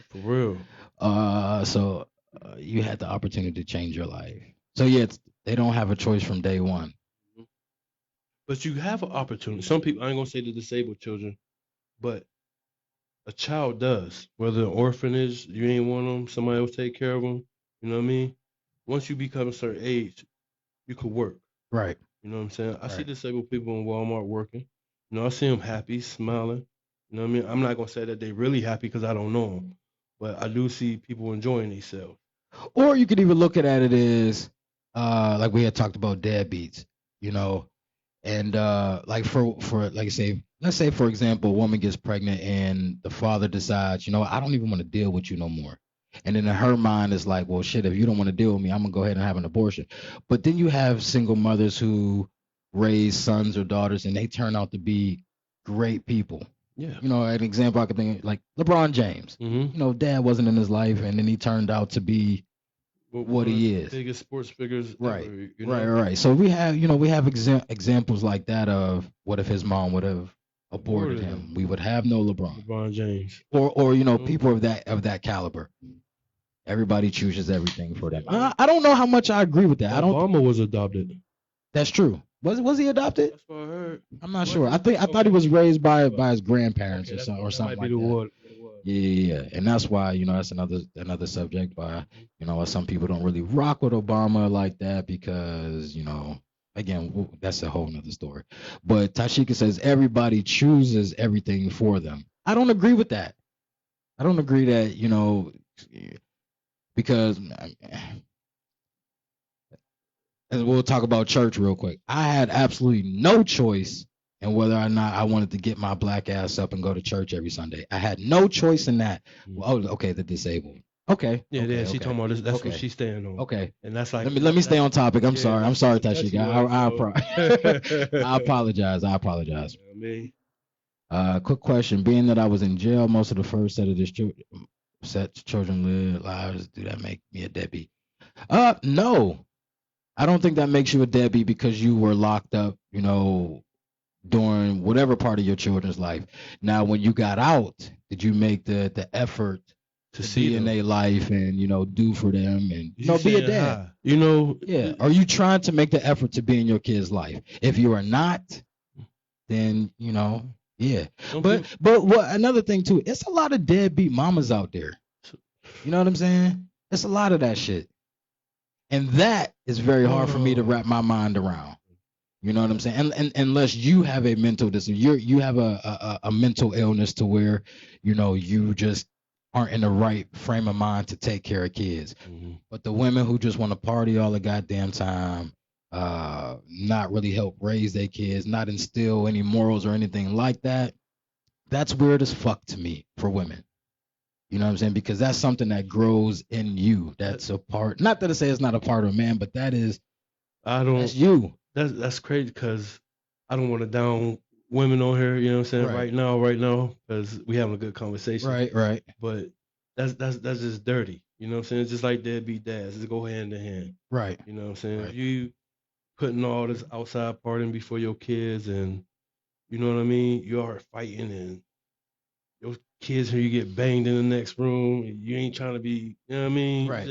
For real. So you had the opportunity to change your life. So yeah, they don't have a choice from day one. But you have an opportunity. Some people, I ain't gonna say the disabled children, but a child does. Whether an orphanage, you ain't want them, somebody else take care of them. You know what I mean? Once you become a certain age, you could work. Right. You know what I'm saying? I see disabled people in Walmart working. I see them happy, smiling. You know what I mean? I'm not gonna say that they really happy because I don't know them, but I do see people enjoying themselves. Or you could even look at it as, like we had talked about deadbeats, and like for like let's say for example, a woman gets pregnant and the father decides, I don't even want to deal with you no more. And then in her mind it's like, well, shit, if you don't want to deal with me, I'm gonna go ahead and have an abortion. But then you have single mothers who raise sons or daughters and they turn out to be great people. Yeah. An example I could think like LeBron James. Mm-hmm. Dad wasn't in his life, and then he turned out to be what he is. Biggest sports figures. Right. Ever, Right. So we have, examples like that of what if his mom would have aborted him? We would have no LeBron James. Or people of that caliber. Everybody chooses everything for them. I don't know how much I agree with that. Obama was adopted. That's true. Was he adopted? That's what I heard. I'm not sure. I thought he was raised by his grandparents or something like that. Yeah, and that's why that's another subject. Why some people don't really rock with Obama like that because again, that's a whole nother story. But Tashika says everybody chooses everything for them. I don't agree with that. I don't agree that, because, and we'll talk about church real quick. I had absolutely no choice in whether or not I wanted to get my black ass up and go to church every Sunday. I had no choice in that. Well, okay, the disabled. Okay. Yeah, okay, she talking about this. That's okay. what she's staying on. Okay. And that's like let me stay on topic. I'm sorry, Tashika. I apologize. I mean, quick question. Being that I was in jail most of the first set of this children live lives, do that make me a deadbeat? No. I don't think that makes you a deadbeat because you were locked up, during whatever part of your children's life. Now, when you got out, did you make the effort to see in their life and do for them and be a dad? Yeah. Are you trying to make the effort to be in your kid's life? If you are not, then yeah. But what another thing too, it's a lot of deadbeat mamas out there. You know what I'm saying? It's a lot of that shit. And that is very hard for me to wrap my mind around. You know what I'm saying? And unless you have a mental disability, you have a mental illness to where, you just aren't in the right frame of mind to take care of kids. Mm-hmm. But the women who just want to party all the goddamn time, not really help raise their kids, not instill any morals or anything like that, that's weird as fuck to me for women. You know what I'm saying? Because that's something that grows in you. That's a part. Not that I say it's not a part of a man, but that is. That's you. That's crazy because I don't want to down women on here. You know what I'm saying? Right now, because we having a good conversation. Right. But that's just dirty. You know what I'm saying? It's just like deadbeat dads. Just go hand in hand. Right. You know what I'm saying? Right. You putting all this outside partying before your kids, and you know what I mean? You are fighting and your kids here, you get banged in the next room. You ain't trying to be, you know what I mean? Right.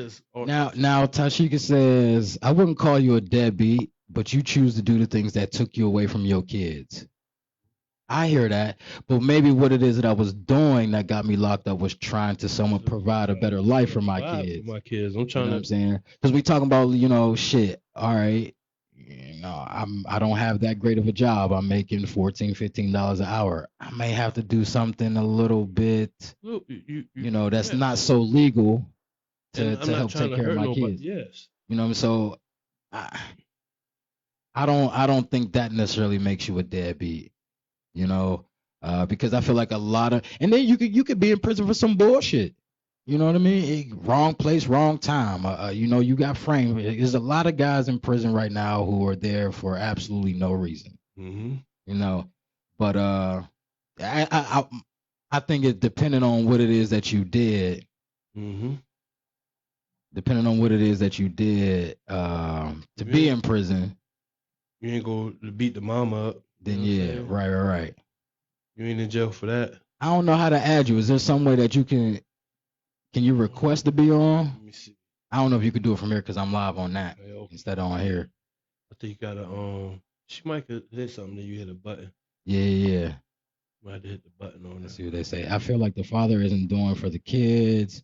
Now, Tashika says, I wouldn't call you a deadbeat, but you choose to do the things that took you away from your kids. I hear that, but maybe what it is that I was doing that got me locked up was trying to somewhat provide a better life for my kids. I'm trying what I'm saying? Because we talking about, shit. All right. I don't have that great of a job. I'm making $14, $15 an hour. I may have to do something a little bit, that's not so legal to help take care of my kids. Yes. So I don't think that necessarily makes you a deadbeat. Because I feel like a lot of, and then you could be in prison for some bullshit. You know what I mean? Wrong place, wrong time. You got framed. There's a lot of guys in prison right now who are there for absolutely no reason. Mm-hmm. But I think it depending on what it is that you did. Mm-hmm. Depending on what it is that you did to be in prison. You ain't go to beat the mama up. Then yeah, right. You ain't in jail for that. I don't know how to add you. Is there some way that you can you request to be on? Let me see. I don't know if you could do it from here because I'm live on that instead of on here. I think you gotta she might could hit something that you hit a button. Yeah. Might have to hit the button on it. Let's see what they say. I feel like the father isn't doing for the kids.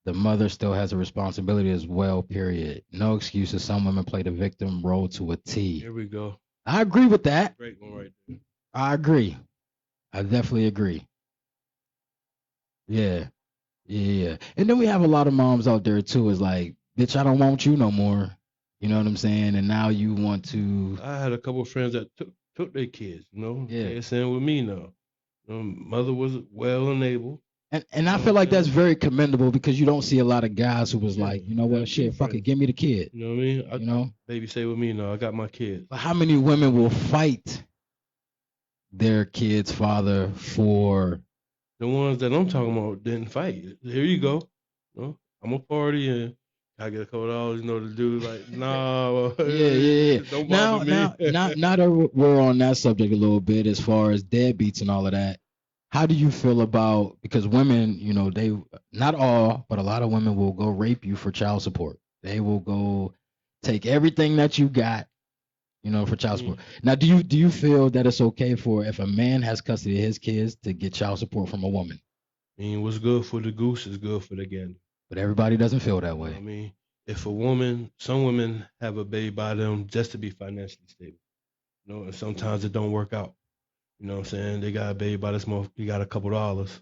The mother still has a responsibility as well, period. No excuses. Some women play the victim role to a T. Here we go. I agree with that. Great one right there. I agree. I definitely agree. Yeah. And then we have a lot of moms out there too. Is like, bitch, I don't want you no more. You know what I'm saying? And now you want to. I had a couple of friends that took their kids. Yeah. They're saying with me now. Mother was well enabled. And I feel like that's very commendable because you don't see a lot of guys who was like, you know what, shit, fuck it, give me the kid. You know what I mean? Baby say with me now, I got my kids. But how many women will fight their kid's father for? The ones that I'm talking about didn't fight. Here you go. I'm a party and I get a couple dollars, the dude like, nah. Yeah. Don't bother me. Now that we're on that subject a little bit as far as deadbeats and all of that, how do you feel about, because women, they, not all, but a lot of women will go rape you for child support. They will go take everything that you got, for child support. Now, do you feel that it's okay for, if a man has custody of his kids, to get child support from a woman? I mean, what's good for the goose is good for the gander. But everybody doesn't feel that way. I mean, if some women have a baby by them just to be financially stable, and sometimes it don't work out. You know what I'm saying? They got a baby by this month, you got a couple dollars,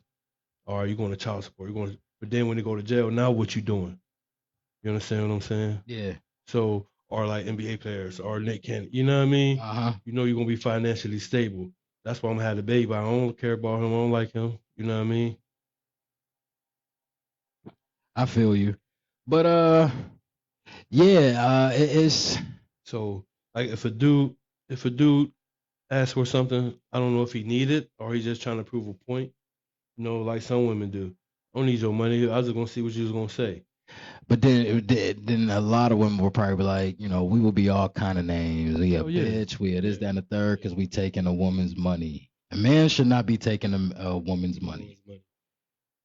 or you going to child support, but then when they go to jail, now what you doing? You understand what I'm saying? Yeah. So, or like NBA players or Nick Cannon, you know what I mean? Uh-huh. You know you're gonna be financially stable. That's why I'm gonna have the baby. I don't care about him. I don't like him. You know what I mean? I feel you. But yeah, it's So like if a dude asks for something, I don't know if he need it or he's just trying to prove a point. Like some women do. I don't need your money. I was just gonna see what you was gonna say. but then a lot of women will probably be like, we will be all kind of names. We a Oh yeah. bitch, we a this, that, and the third, because we taking a woman's money. A man should not be taking a woman's money.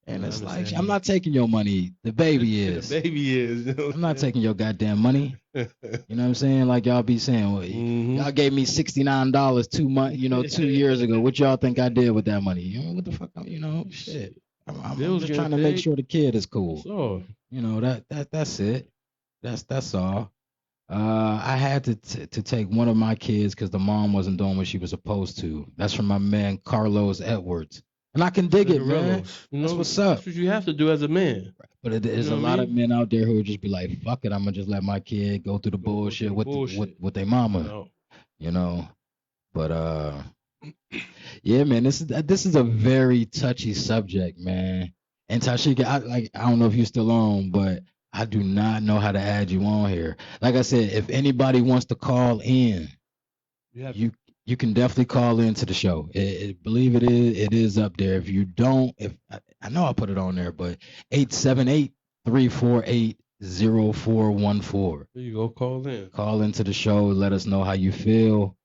And it's like, I'm not taking your money. The baby is. The baby is. I'm not taking your goddamn money. You know what I'm saying? Like y'all be saying, well, y'all gave me $69 2 years ago. What y'all think I did with that money? What the fuck? Shit. I'm just trying to make sure the kid is cool. So that's it. That's all. I had to take one of my kids because the mom wasn't doing what she was supposed to. That's from my man Carlos Edwards. And I can dig it, man. That's what's up. That's what you have to do as a man. But there's a lot of men out there who would just be like, "Fuck it, I'm gonna just let my kid go through the bullshit with their mama," But yeah, man, this is a very touchy subject, man. And Tashika, I don't know if you're still on, but I do not know how to add you on here. Like I said, if anybody wants to call in, you can definitely call into the show. Believe it is up there. If you don't, I know I put it on there, but 878-348-0414. There you go. Call in. Call into the show. Let us know how you feel.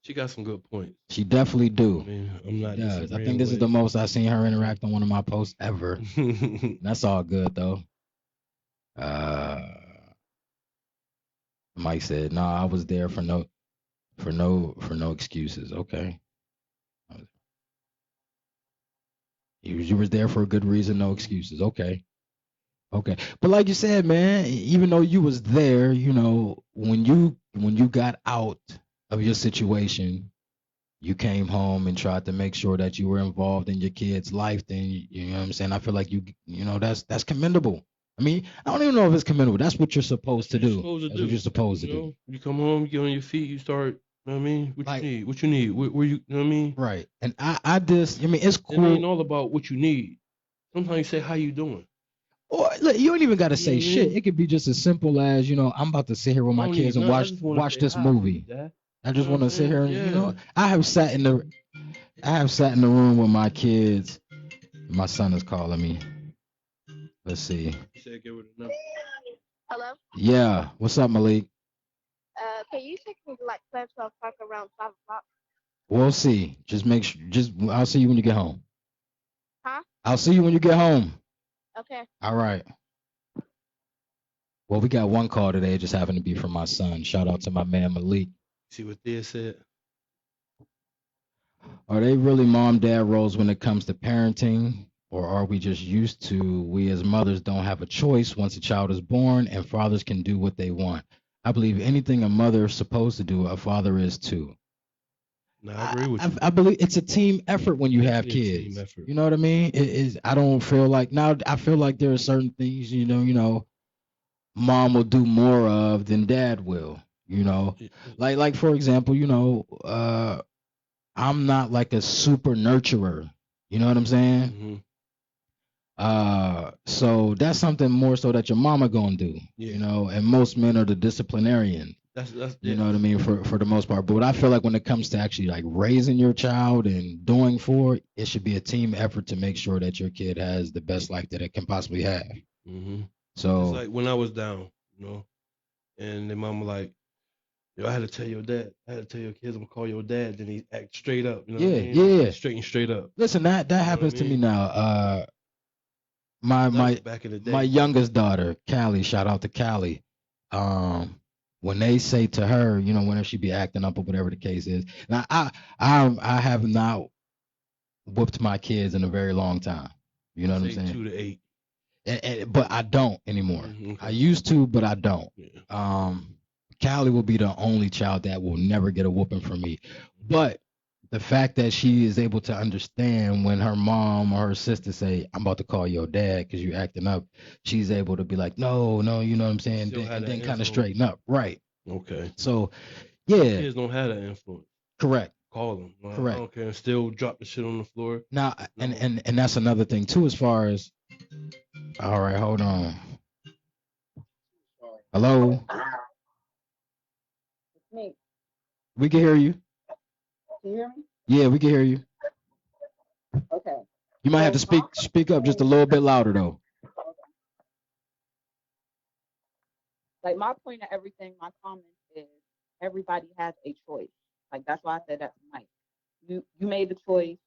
She got some good points. She definitely do. I'm not. I think this is the most I've seen her interact on one of my posts ever. That's all good though. Mike said, "No, I was there for no excuses." Okay. You was there for a good reason, no excuses. Okay. But like you said, man, even though you was there, when you got out of your situation, you came home and tried to make sure that you were involved in your kid's life, then you know what I'm saying? I feel like that's commendable. I mean, I don't even know if it's commendable. That's what you're supposed to do. That's what you're supposed to do. You come home, you get on your feet, you start. You know what I mean? What you need? Where you know what I mean? Right. And it's cool. It ain't all about what you need. Sometimes you say, "How you doing?" Or look, you don't even gotta say shit. It could be just as simple as, I'm about to sit here with my kids and watch this movie. I just want to sit here and I have sat in the room with my kids. My son is calling me. Let's see. Hello? Yeah. What's up, Malik? Can you take me to like Central Park around 5 o'clock? We'll see. Just make sure. I'll see you when you get home. Huh? I'll see you when you get home. Okay. All right. Well, we got one call today. It just happened to be from my son. Shout out to my man Malik. See what Thea said? Are they really mom-dad roles when it comes to parenting? Or are we just used to we as mothers don't have a choice once a child is born and fathers can do what they want? I believe anything a mother is supposed to do, a father is too. No, I agree with you. I believe it's a team effort when you have kids. You know what I mean? It is. I don't feel like now. I feel like there are certain things mom will do more of than dad will. Like for example, I'm not like a super nurturer. You know what I'm saying? So that's something more so that your mama gonna do. And most men are the disciplinarian. That's you know what I mean for the most part. But what I feel like when it comes to actually like raising your child and doing for it, it should be a team effort to make sure that your kid has the best life that it can possibly have. So it's like when I was down, and the mama like, I had to tell your dad. I had to tell your kids I'm gonna call your dad. Then he act straight up. Yeah. Straight up. Listen, that happens to me now. My youngest daughter, Callie, shout out to Callie. When they say to her, whenever she be acting up or whatever the case is, now I have not whooped my kids in a very long time. You know what I'm saying? 2 to 8. But I don't anymore. Okay. I used to, but I don't. Callie will be the only child that will never get a whooping from me. But the fact that she is able to understand when her mom or her sister say, "I'm about to call your dad because you're acting up," she's able to be like, "No, no," you know what I'm saying, and then kind of straighten up. Right. Okay. So, yeah. Kids don't have that influence. Correct. Call them. Well, Correct. I don't care. Still drop the shit on the floor. Now, and that's another thing too, as far as. All right, hold on. Hello. Me. We can hear you. Can you hear me? Yeah, we can hear you. Okay. You might have to speak up just a little bit louder though. Like my point of everything, my comment is everybody has a choice. Like that's why I said that tonight. You made the choice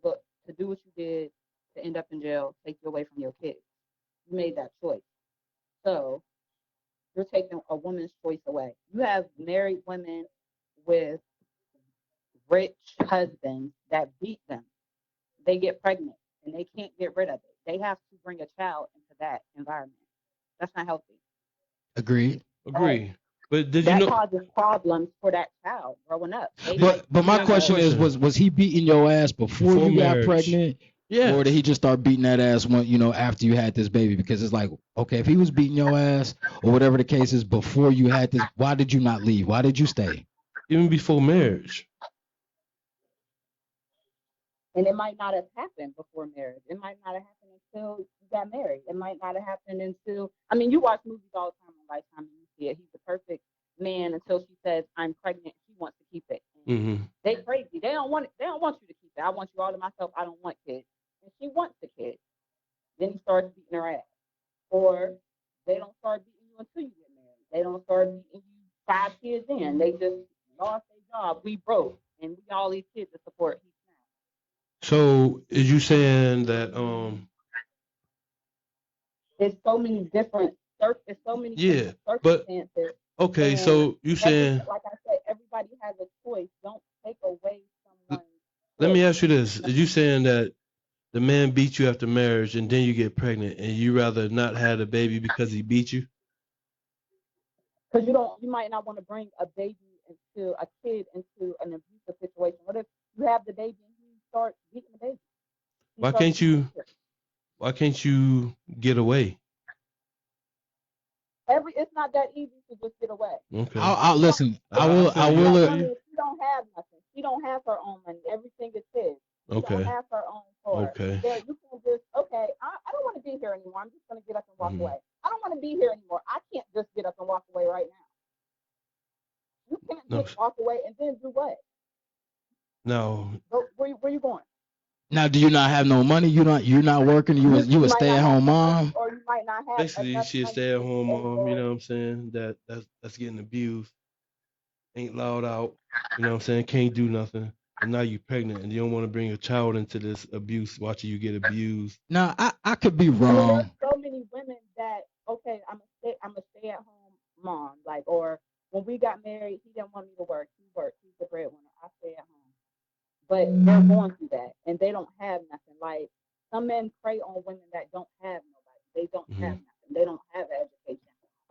to do what you did, to end up in jail, take you away from your kids. You made that choice. So you're taking a woman's choice away. You have married women with rich husbands that beat them. They get pregnant and they can't get rid of it. They have to bring a child into that environment. That's not healthy. Agreed. Agree. But did that you know causes problems for that child growing up? But my question is, was he beating your ass before you got pregnant? Yeah. Or did he just start beating that ass after you had this baby? Because it's like, okay, if he was beating your ass or whatever the case is before you had this, why did you not leave? Why did you stay? Even before marriage. And it might not have happened before marriage. It might not have happened until you got married. It might not have happened until, you watch movies all the time on Lifetime and you see it. He's the perfect man until she says, "I'm pregnant." She wants to keep it. Mm-hmm. They crazy. They don't want it. They don't want you to keep it. I want you all to myself. I don't want kids. And she wants the kids. Then he starts beating her ass. Or they don't start beating you until you get married. They don't start beating you 5 kids in. They just lost their job. We broke. And we all these kids to support. So is you saying that There's so many different different circumstances. But okay, so you saying, like I said, everybody has a choice. Don't take away someone's let me ask you this. Is you saying that the man beat you after marriage and then you get pregnant and you rather not have a baby because he beat you? Because you might not want to bring a kid into an abusive situation. What if you have the baby and he starts beating the baby? Why can't you get away? It's not that easy to just get away. Okay. I'll listen. I will. She don't have nothing. She don't have her own money. Everything is his. She don't have her own car. Okay. Yeah, you can just I don't want to be here anymore. I'm just gonna get up and walk away. I don't want to be here anymore. I can't just get up and walk away right now. You can't just walk away and then do what? No. Where you going? Now, do you not have no money? You're not working. You a stay-at-home mom. Or you might not have. Basically, she a stay-at-home mom. You know what I'm saying? That's getting abused. Ain't loud out. You know what I'm saying? Can't do nothing. And now you're pregnant, and you don't want to bring a child into this abuse, watching you get abused. Now, I could be wrong. There's so many women that I'm a stay-at-home mom. Like, or when we got married, he didn't want me to work. He worked. He's the breadwinner. I stay at home. But they're going through that, and they don't have nothing. Like, some men prey on women that don't have nobody. They don't have nothing. They don't have education.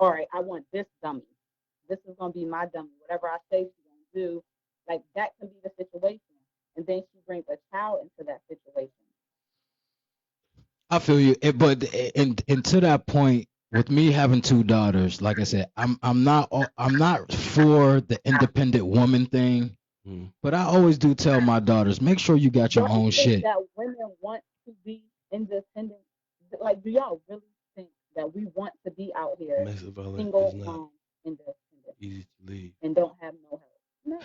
All right, I want this dummy. This is going to be my dummy. Whatever I say she's going to do, like, that can be the situation. And then she brings a child into that situation. I feel you, but and to that point, with me having 2 daughters, like I said, I'm not for the independent woman thing. But I always do tell my daughters, make sure you got your own shit. That women want to be independent. Like, do y'all really think that we want to be out here single mom, independent, easy to leave, and don't have no help? No.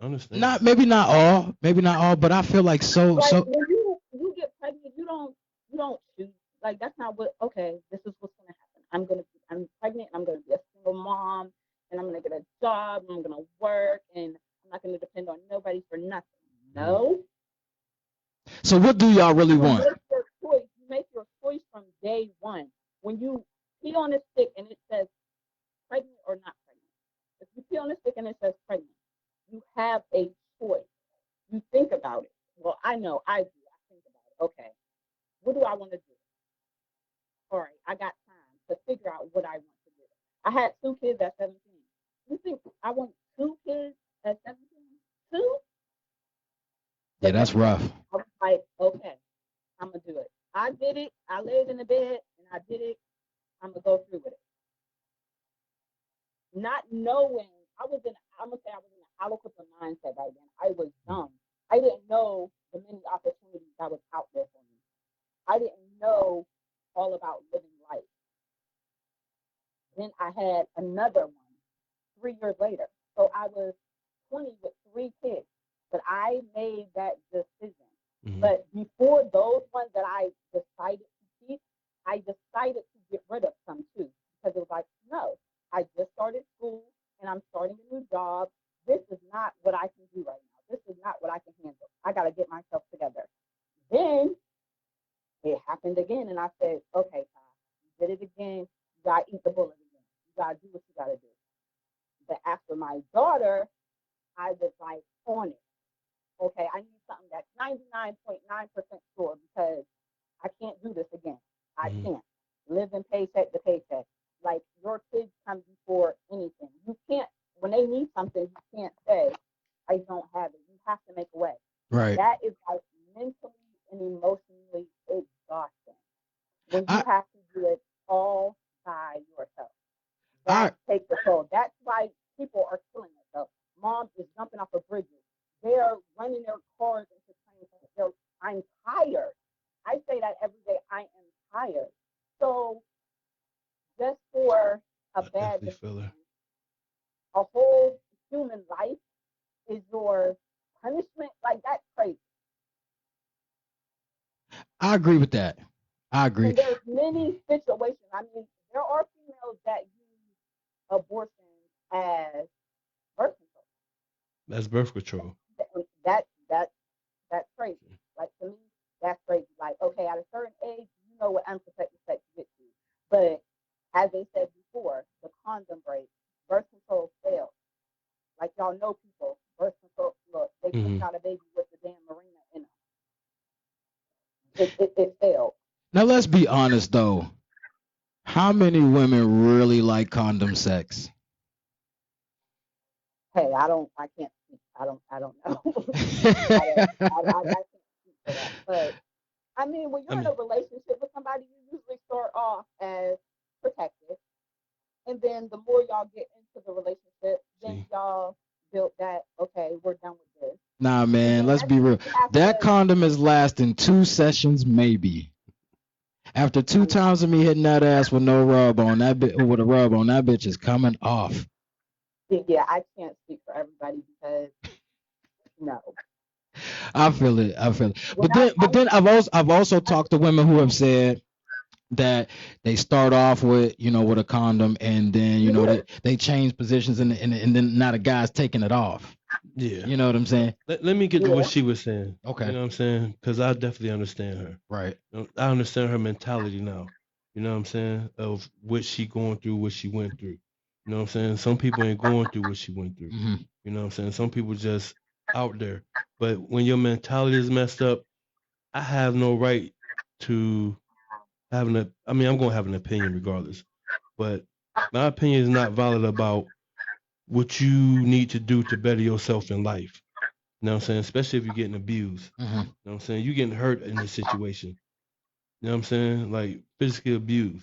I understand. Maybe not all, but I feel like so. When you get pregnant, you don't choose. Like, that's not what. Okay, this is what's gonna happen. I'm pregnant. And I'm gonna be a single mom, and I'm gonna get a job. And I'm gonna work, and I'm not gonna depend on nobody for nothing. No. So what do y'all really want? You make your choice from day one. When you pee on a stick and it says pregnant or not pregnant, if you pee on a stick and it says pregnant, you have a choice. You think about it. Well, I know I do. I think about it. Okay, what do I want to do? figure out what I want to do. I had 2 kids at 17. You think I want 2 kids at 17? 2? Yeah, that's rough. I was like, okay, I'm gonna do it. I did it. I laid in the bed and I did it. I'm gonna go through with it. Not knowing, I'm gonna say I was in a helicopter mindset back then. I was dumb. I didn't know the many opportunities that was out there for me. I didn't know all about living life. Then I had another one 3 years later. So I was 20 with 3 kids. But I made that decision. Mm-hmm. But before those ones that I decided to keep, I decided to get rid of some too. Because it was like, no, I just started school and I'm starting a new job. This is not what I can do right now. This is not what I can handle. I got to get myself together. Then it happened again. And I said, okay, Ty, you did it again. You got to eat the bullet again. You got to do what you got to do. But after my daughter, I was like on it. Okay, I need something that's 99.9% sure because I can't do this again. I can't live in paycheck to paycheck. Like, your kids come before anything. You can't, when they need something, you can't say, I don't have it. You have to make a way. Right. That is like mentally and emotionally exhausting. When you have to do it all by yourself. That takes the toll. That's why people are killing themselves. Mom is jumping off of bridges. They're running their cars into trains. I'm tired. I say that every day. I am tired. So just for a bad decision, a whole human life is your punishment. Like, that's crazy. I agree with that. I agree. And there's many situations. I mean, there are females that use abortion as birth control. That's birth control. That's crazy. Like, to me, that's crazy. Like, okay, at a certain age, you know what unprotected sex gets you. But as they said before, the condom breaks, birth control fails. Like, y'all know people, birth control, look, they took out a baby with the damn marina in them. It failed. Now, let's be honest, though. How many women really like condom sex? Hey, I can't speak. I don't know. I can't speak for that. But I mean, when you're in a relationship with somebody, you usually start off as protected, and then the more y'all get into the relationship, then y'all build that. Okay, we're done with this. Nah, man, let's be real. That condom is lasting 2 sessions, maybe. After 2 times of me hitting that ass with no rub on, that bitch is coming off. Yeah, I can't speak for everybody because no. I feel it. But then I've also talked to women who have said that they start off with with a condom and then they change positions and then now the guy's taking it off. Yeah. You know what I'm saying? Let me get to what she was saying. Okay. You know what I'm saying? Because I definitely understand her. Right. I understand her mentality now. You know what I'm saying? Of what she going through, what she went through. You know what I'm saying? Some people ain't going through what she went through. Mm-hmm. You know what I'm saying? Some people just out there. But when your mentality is messed up, I have no right to I'm going to have an opinion regardless. But my opinion is not valid about what you need to do to better yourself in life. You know what I'm saying? Especially if you're getting abused. Mm-hmm. You know what I'm saying? You're getting hurt in this situation. You know what I'm saying? Like, physical abuse.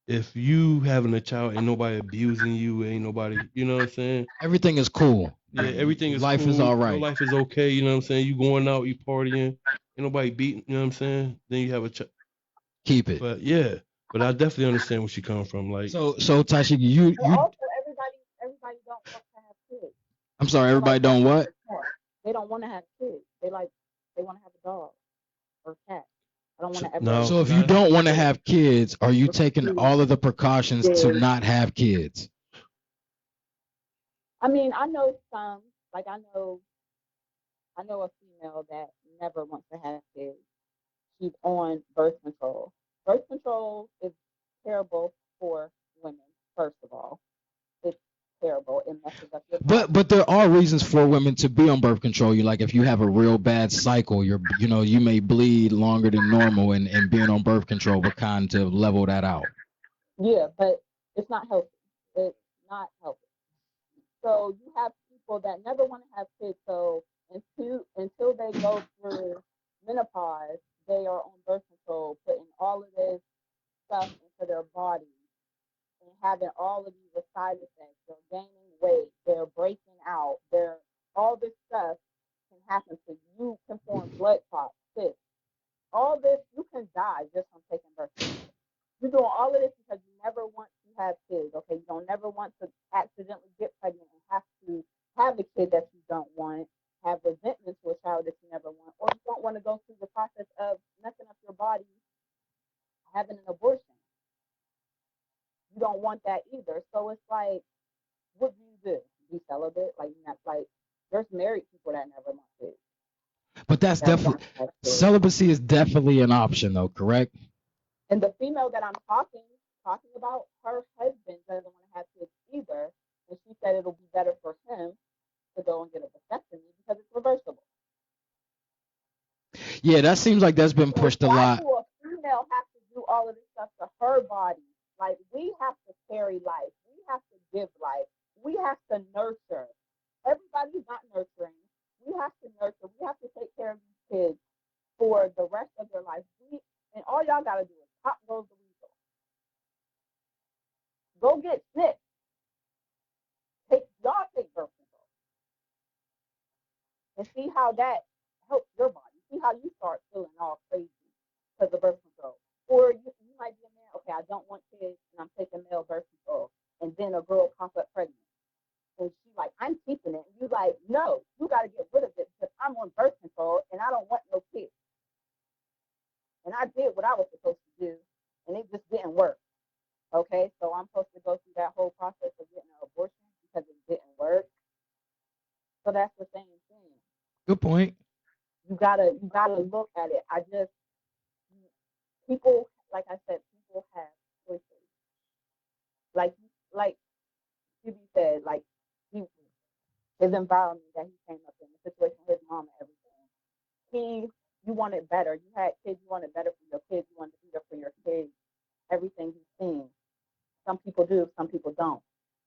If you having a child, ain't nobody abusing you, ain't nobody, you know what I'm saying? Everything is cool. Yeah, everything is life cool. is all right. Your life is okay, you know what I'm saying? You going out, you partying, ain't nobody beating, you know what I'm saying? Then you have a child. Keep it. But yeah, but I definitely understand where she comes from. Like, so Tasha, you also everybody don't want to have kids. I'm sorry, everybody don't what? They don't want to have kids. They want to have a dog or a cat. I don't want to ever. No, so if you don't want to have kids, are you taking all of the precautions to not have kids? I mean, I know some. Like, I know a female that never wants to have kids. She's on birth control. Birth control is terrible for women. First of all, it's terrible. It messes up your body. But there are reasons for women to be on birth control. You like if you have a real bad cycle, you may bleed longer than normal, and being on birth control will kind of level that out. Yeah, but it's not healthy. It's not healthy. So you have people that never want to have kids. So until they go through menopause, they are on birth control, putting all of this stuff into their body and having all of these side effects. They're gaining weight. They're breaking out. They're all this stuff can happen to you. You can form blood clots, cysts. All this you can die just from taking birth control. You're doing all of this because you never want to have kids, okay? You don't never want to accidentally get pregnant and have to have a kid that you don't want, have resentment to a child that you never want, or you don't want to go through the process of messing up your body, having an abortion. You don't want that either. So it's like, what do you do? Be celibate? Like, not like there's married people that never want kids. But that's definitely celibacy is definitely an option, though, correct? And the female that I'm talking about, her husband doesn't want to have kids either, and she said it'll be better for him to go and get a vasectomy because it's reversible. Yeah, that seems like that's been pushed a lot. Why do a female have to do all of this stuff to her body? Like, we have to carry life. We have to give life. We have to nurture. Everybody's not nurturing. We have to nurture. We have to take care of these kids for the rest of their life. And all y'all got to do is pop goes the weasel. Go get sick. Y'all take birth control. And see how that helps your body. See how you start feeling all crazy because of birth control. Or you might be a man, okay, I don't want kids and I'm taking male birth control. And then a girl pops up pregnant. And she's like, I'm keeping it. And you're like, no, you got to get rid of it because I'm on birth control and I don't want no kids. And I did what I was supposed to do and it just didn't work. Okay, so I'm supposed to go through that whole process of getting an abortion because it didn't work. So that's the same thing. Good point. You gotta look at it. People, like I said, people have choices. Like Stevie said, like his environment that he came up in, the situation with his mom and everything. You wanted better. You had kids, you wanted better for your kids, you wanted to be there for your kids. Everything he's seen. Some people do, some people don't.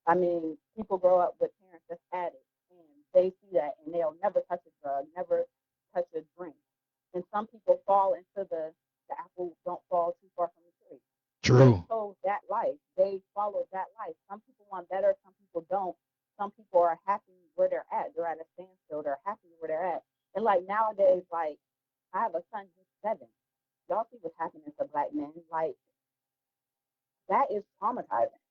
I mean, people grow up with parents that's addicts, and they see that, and they'll never touch a drug, never touch a drink. And some people fall into the apple don't fall too far from the tree. True. They chose that life. They followed that life. Some people want better, some people don't. Some people are happy where they're at. They're at a standstill. They're happy where they're at. And like nowadays, like I have a son who's 7. Y'all see what's happening to black men. Like, that is traumatizing.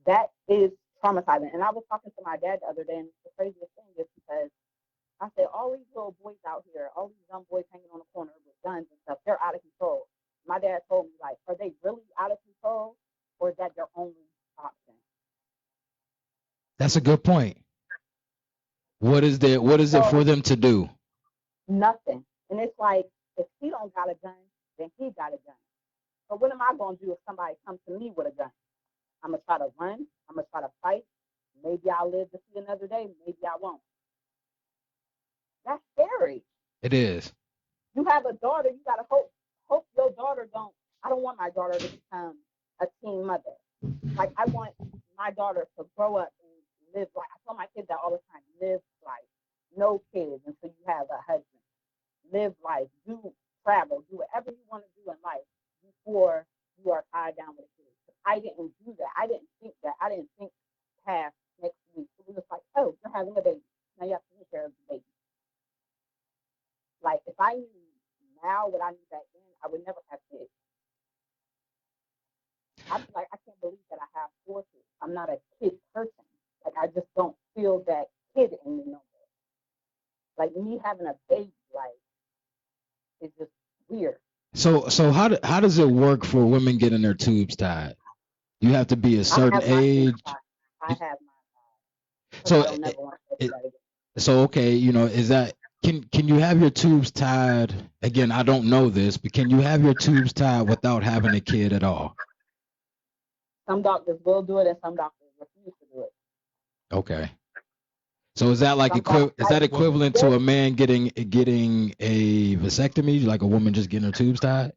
That is traumatizing. And I was talking to my dad the other day, and the craziest thing is because I said, all these little boys out here, all these young boys hanging on the corner with guns and stuff, they're out of control. My dad told me, like, are they really out of control, or is that their only option? That's a good point. What is it for them to do? Nothing. And it's like, if he don't got a gun, then he got a gun. So what am I going to do if somebody comes to me with a gun? I'm going to try to run. I'm going to try to fight. Maybe I'll live to see another day. Maybe I won't. That's scary. It is. You have a daughter. You got to hope your daughter don't. I don't want my daughter to become a teen mother. Like, I want my daughter to grow up and live life. I tell my kids that all the time. Live life. No kids until you have a husband. Live life. Do travel. Do whatever you want to do in life before you are tied down with a kid. I didn't do that. I didn't think that. I didn't think past next week. It was just like, oh, you're having a baby. Now you have to take care of the baby. Like, if I knew now what I knew back then, I would never have kids. I'm like, I can't believe that I have 4 kids. I'm not a kid person. Like, I just don't feel that kid in me no more. Like, me having a baby, like, it's just weird. So how does it work for women getting their tubes tied? You have to be a certain age. I have my so okay, is that can you have your tubes tied? Again, I don't know this, but can you have your tubes tied without having a kid at all? Some doctors will do it, and some doctors refuse to do it. Okay. So is that like equivalent to a man getting a vasectomy, like a woman just getting her tubes tied?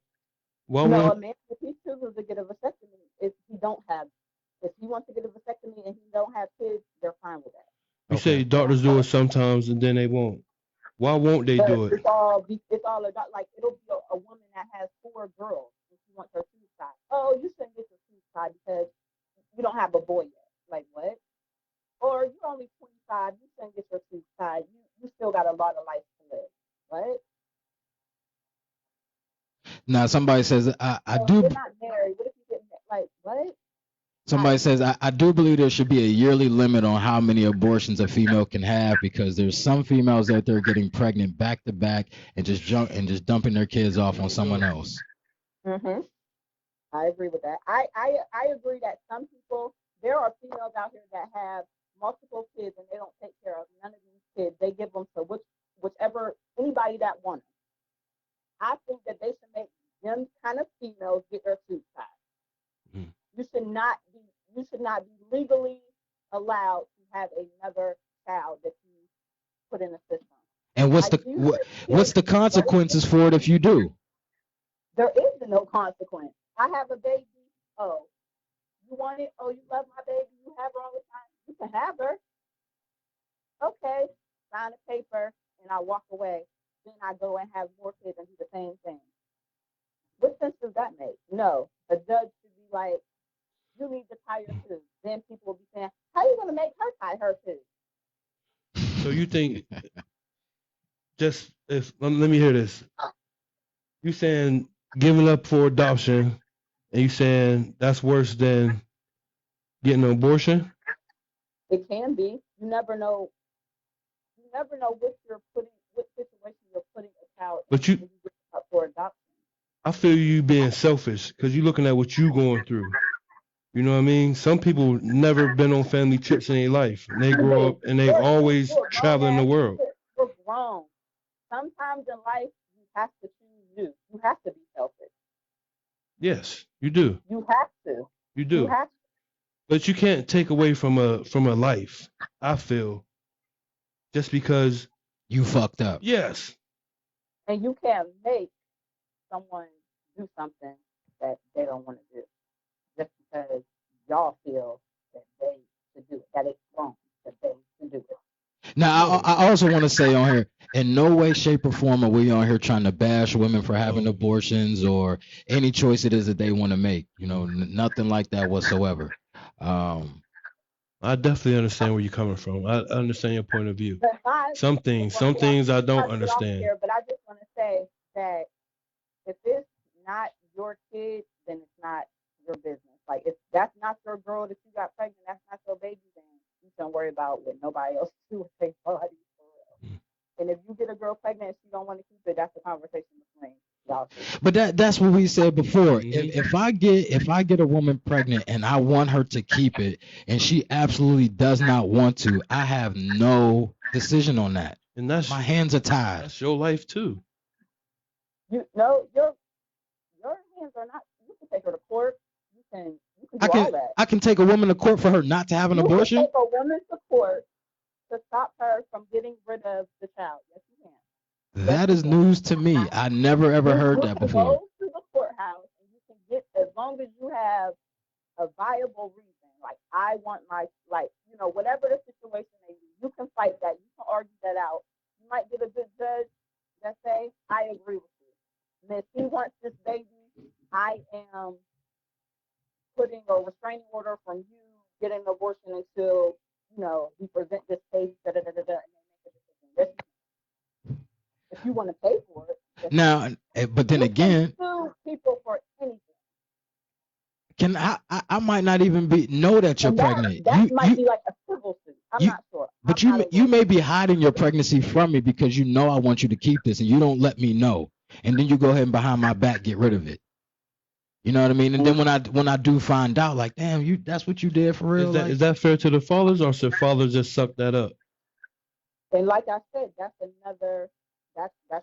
Well, no, a man, if he chooses to don't have. If he wants to get a vasectomy and he don't have kids, they're fine with that. You say doctors do it sometimes and then they won't. Why won't they do it? It's all about, like, it'll be a woman that has 4 girls and she wants her tube side. Oh, you shouldn't get your tube side because you don't have a boy yet. Like, what? Or you're only 25, you shouldn't get your tube side. You still got a lot of life to live. What? Now somebody says I do. You're not married. What if you get like what? Somebody says I do believe there should be a yearly limit on how many abortions a female can have, because there's some females out there getting pregnant back to back and just dumping their kids off on someone else. Mhm. I agree with that. I agree that some people, there are females out here that have multiple kids and they don't take care of none of these kids. They give them to whichever anybody that wants them. I think that they should make them kind of females get their tube tied. Mm. You should not be legally allowed to have another child that you put in the system. And what's the consequences for it if you do? There is no consequence. I have a baby. Oh, you want it? Oh, you love my baby. You have her all the time. You can have her. Okay, sign a paper and I walk away. Then I go and have more kids and do the same thing. What sense does that make? No, a judge should be like, you need to tie your too. Then people will be saying, how are you going to make her tie her too? So you think, let me hear this. You saying giving up for adoption, and you saying that's worse than getting an abortion? It can be. You never know. You never know what situation you're putting a child in when you give up for adoption. I feel you being selfish because you're looking at what you're going through. You know what I mean? Some people never been on family trips in their life. And they grow up and they always traveling the world. You're wrong. Sometimes in life, you have to choose you. You have to be selfish. Yes, you do. You have to. You do. You have to. But you can't take away from a life, I feel, just because you fucked up. Yes. And you can't make someone do something that they don't want to do just because y'all feel that they should do it, that it's wrong, that they should do it. Now, I also want to say on here, in no way, shape, or form are we on here trying to bash women for having abortions or any choice it is that they want to make. You know, nothing like that whatsoever. I definitely understand where you're coming from. I understand your point of view. Some things I don't understand. But I just want to say that if it's not your kid, then it's not your business. Like, if that's not your girl that you got pregnant, that's not your baby, then you don't worry about what nobody else do with their body. And if you get a girl pregnant and she don't want to keep it, that's a conversation between y'all. But that's what we said before. If I get a woman pregnant and I want her to keep it and she absolutely does not want to, I have no decision on that. And that's my hands are tied. That's your life too. Your hands are not. You can take her to court. You can do all that. I can take a woman to court for her not to have an abortion. You can take a woman to court to stop her from getting rid of the child. Yes, you can. That is news to me. I never ever heard that before. You go to the courthouse and you can get, as long as you have a viable reason. Like, I want my, whatever the situation may be, you can fight that. You can argue that out. You might get a good judge that say, I agree with you. And if he wants this baby, I am putting a restraining order from you getting an abortion until, we present this case, and then make a decision. If you want to pay for it. Now, but then again, sue people for anything. Can I might not even know that you're pregnant. That might be like a civil suit. I'm not sure. But you may be hiding your pregnancy from me because you know I want you to keep this and you don't let me know. And then you go ahead and behind my back get rid of it. You know what I mean? And then when I do find out, like, damn, that's what you did for real. Is that fair to the fathers, or should fathers just suck that up? And like I said, that's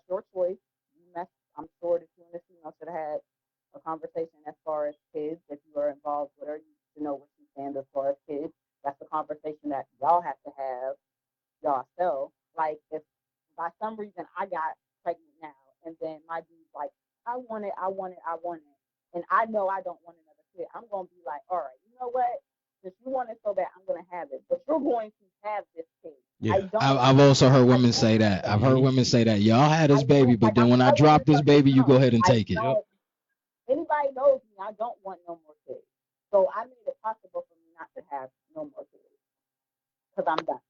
your choice. I'm sure that you and the female should have had a conversation as far as kids, if you are involved with her, you should know what you stand as far as kids. That's a conversation that y'all have to have yourself. Like, if by some reason I got pregnant now, and then my dude's like, I want it, and I know I don't want another kid, I'm gonna be like, all right, you know what? Since you want it so bad, I'm gonna have it. But you're going to have this kid. Yeah. I've also heard women say that. I've heard women say that. Y'all had this baby, but then when I drop this baby, you go ahead and take it. Anybody knows me, I don't want no more kids. So I made it possible for me not to have no more kids. Because I'm done.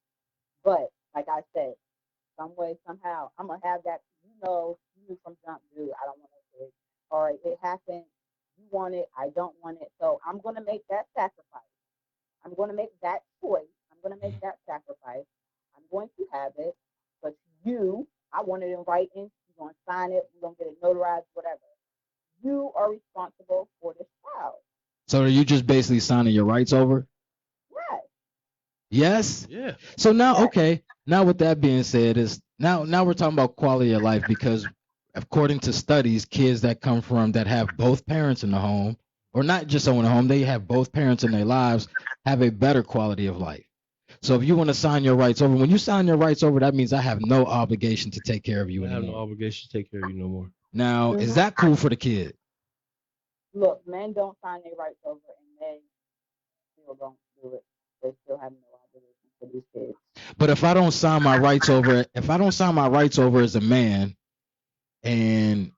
But, like I said, some way, somehow, I'm going to have that, you knew from jump, dude, I don't want no kids. All right, it happened. You want it, I don't want it. So I'm going to make that sacrifice. I'm going to make that choice. I'm going to make that sacrifice. I'm going to have it. But I want it in writing. You're going to sign it. We're going to get it notarized, whatever. You are responsible for this child. So are you just basically signing your rights over? Yes. Yes? Yeah. So now, okay. Now with that being said, now we're talking about quality of life, because according to studies, kids that have both parents in the home, or not just in the home, they have both parents in their lives, have a better quality of life. So if you want to sign your rights over, when you sign your rights over, that means I have no obligation to take care of you anymore. I have no obligation to take care of you no more. Now, is that cool for the kid? Look, men don't sign their rights over, and they still don't do it. They still have no obligation for these kids. But if I don't sign my rights over as a man, and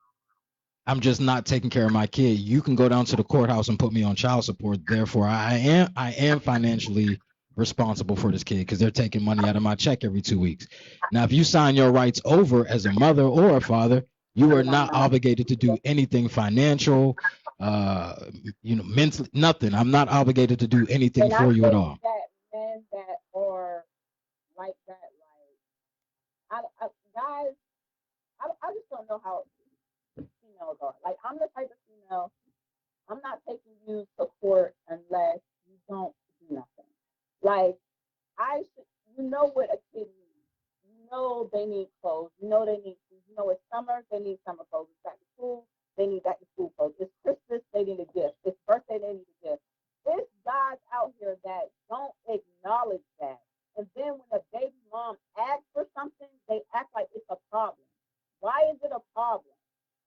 I'm just not taking care of my kid, you can go down to the courthouse and put me on child support. Therefore, I am financially responsible for this kid, because they're taking money out of my check every 2 weeks. Now, if you sign your rights over as a mother or a father, you are not obligated to do anything financial, mentally, nothing. I'm not obligated to do anything for you at all. That men that are like that, guys, I just don't know how females are. Like, I'm the type of female, I'm not taking you to court unless you don't do nothing. Like, you know what a kid needs. You know they need clothes. You know they need food. You know it's summer, they need summer clothes. It's back to school, they need back to school clothes. It's Christmas, they need a gift. It's birthday, they need a gift. There's guys out here that don't acknowledge that. And then when a baby mom asks for something, they act like it's a problem. Why is it a problem?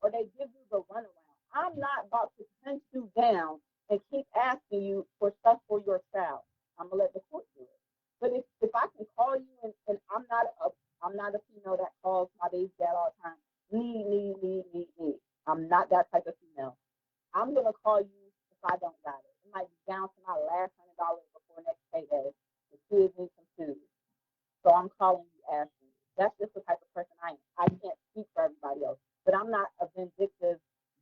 Or they give you the runaround. I'm not about to hunt you down and keep asking you for stuff for your child. I'm gonna let the court do it. But if I can call you and I'm not a female that calls my baby dad all the time, need. I'm not that type of female. I'm gonna call you if I don't got it. It might be down to my last $100 before next payday. The kids need some food. So I'm calling you asking you. That's just the type of person I am. I can't speak for everybody else. But I'm not a vindictive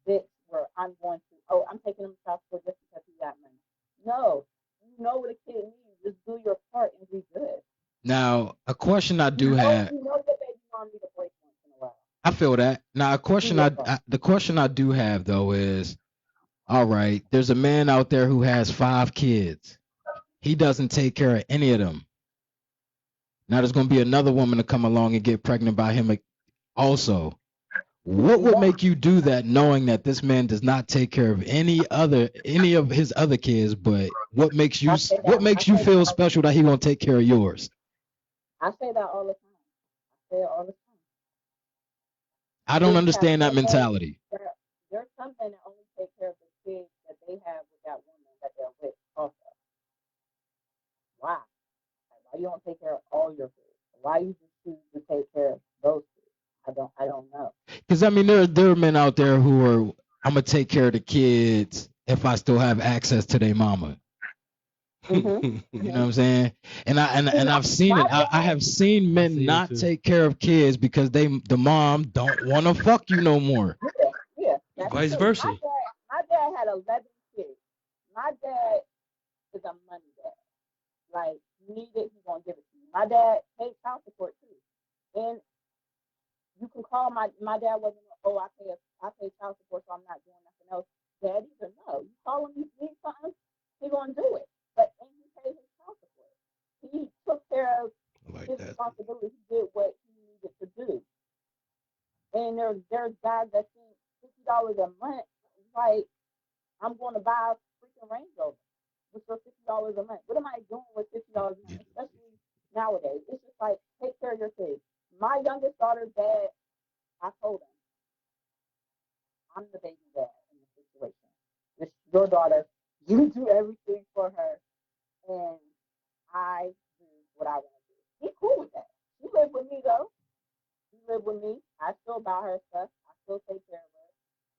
bitch where I'm going to, I'm taking him to child support just because he got money. No. You know what a kid needs. Just do your part and be good. Now, a question I do have. You know your baby mom need a break once in a while. I feel that. Now, the question I do have though is, all right, there's a man out there who has 5 kids. He doesn't take care of any of them. Now there's going to be another woman to come along and get pregnant by him also. What would make you do that, knowing that this man does not take care of any of his other kids? But what makes you feel special that he won't take care of yours? I say that all the time. I say it all the time. I don't understand that mentality. There's some men that only take care of the kids that they have with that woman that they're with also. Why? Why you don't take care of all your kids? Why you just choose to take care of those kids? I don't know. Because I mean, there are men out there who are, I'm gonna take care of the kids if I still have access to their mama. Mm-hmm. You know what I'm saying? And I've seen it. I have seen men not take care of kids because the mom don't want to fuck you no more. Yeah. Vice versa. My dad had 11 kids. My dad is a money dad. Like, you need it, he's gonna give it to you. My dad paid child support too. And you can call my dad wasn't, I pay child support, so I'm not doing nothing else. Dad, either no. You call him, you need something, he's gonna do it. But and he paid his child support. He took care of his responsibility. He did what he needed to do. And there's guys that think $50 a month, like, I'm gonna buy a freaking Range Rover with your $50 a month. What am I doing with $50 a month? Especially nowadays. It's just like, take care of your kids. My youngest daughter's dad, I told him, I'm the baby dad in the situation. It's your daughter. You do everything for her, and I do what I want to do. He cool with that. She live with me though. She live with me. I still buy her stuff. I still take care of her.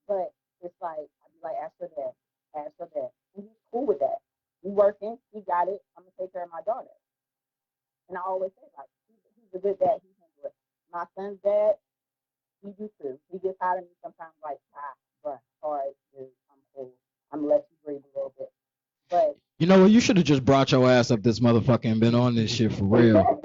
But it's like I be like, ask her dad, ask her dad, and he's cool with that. We working. He got it. I'm gonna take care of my daughter. And I always say like, he's a good dad. He handle it. My son's dad, he do too. He gets out of me sometimes like, but all right, dude, I'm cool. I'm gonna let you breathe a little bit. But you know what? You should have just brought your ass up this motherfucker and been on this shit for real.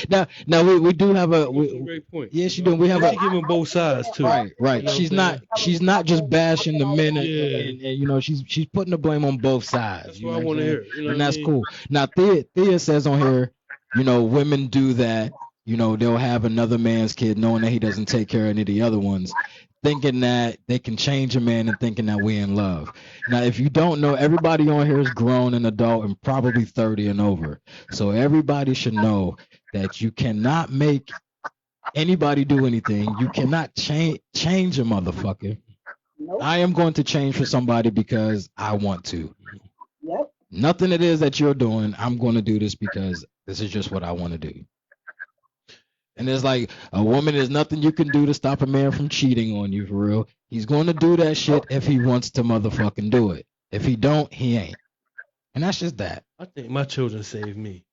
now we do have a great point. Yes, you do. We have she giving both sides too. Right. You know she's not just bashing the men, and you know she's putting the blame on both sides. That's what I want to hear. You know and that's cool. Now Thea says on here, you know, women do that. You know, they'll have another man's kid knowing that he doesn't take care of any of the other ones, thinking that they can change a man and thinking that we're in love. Now, if you don't know, everybody on here is grown and adult and probably 30 and over. So everybody should know that you cannot make anybody do anything. You cannot change a motherfucker. nope. I am going to change for somebody because I want to. Yep. Nothing it is that you're doing, I'm going to do this because this is just what I want to do. And it's like a woman, there's nothing you can do to stop a man from cheating on you for real. He's going to do that shit if he wants to motherfucking do it. If he don't, he ain't. And that's just that. I think my children saved me.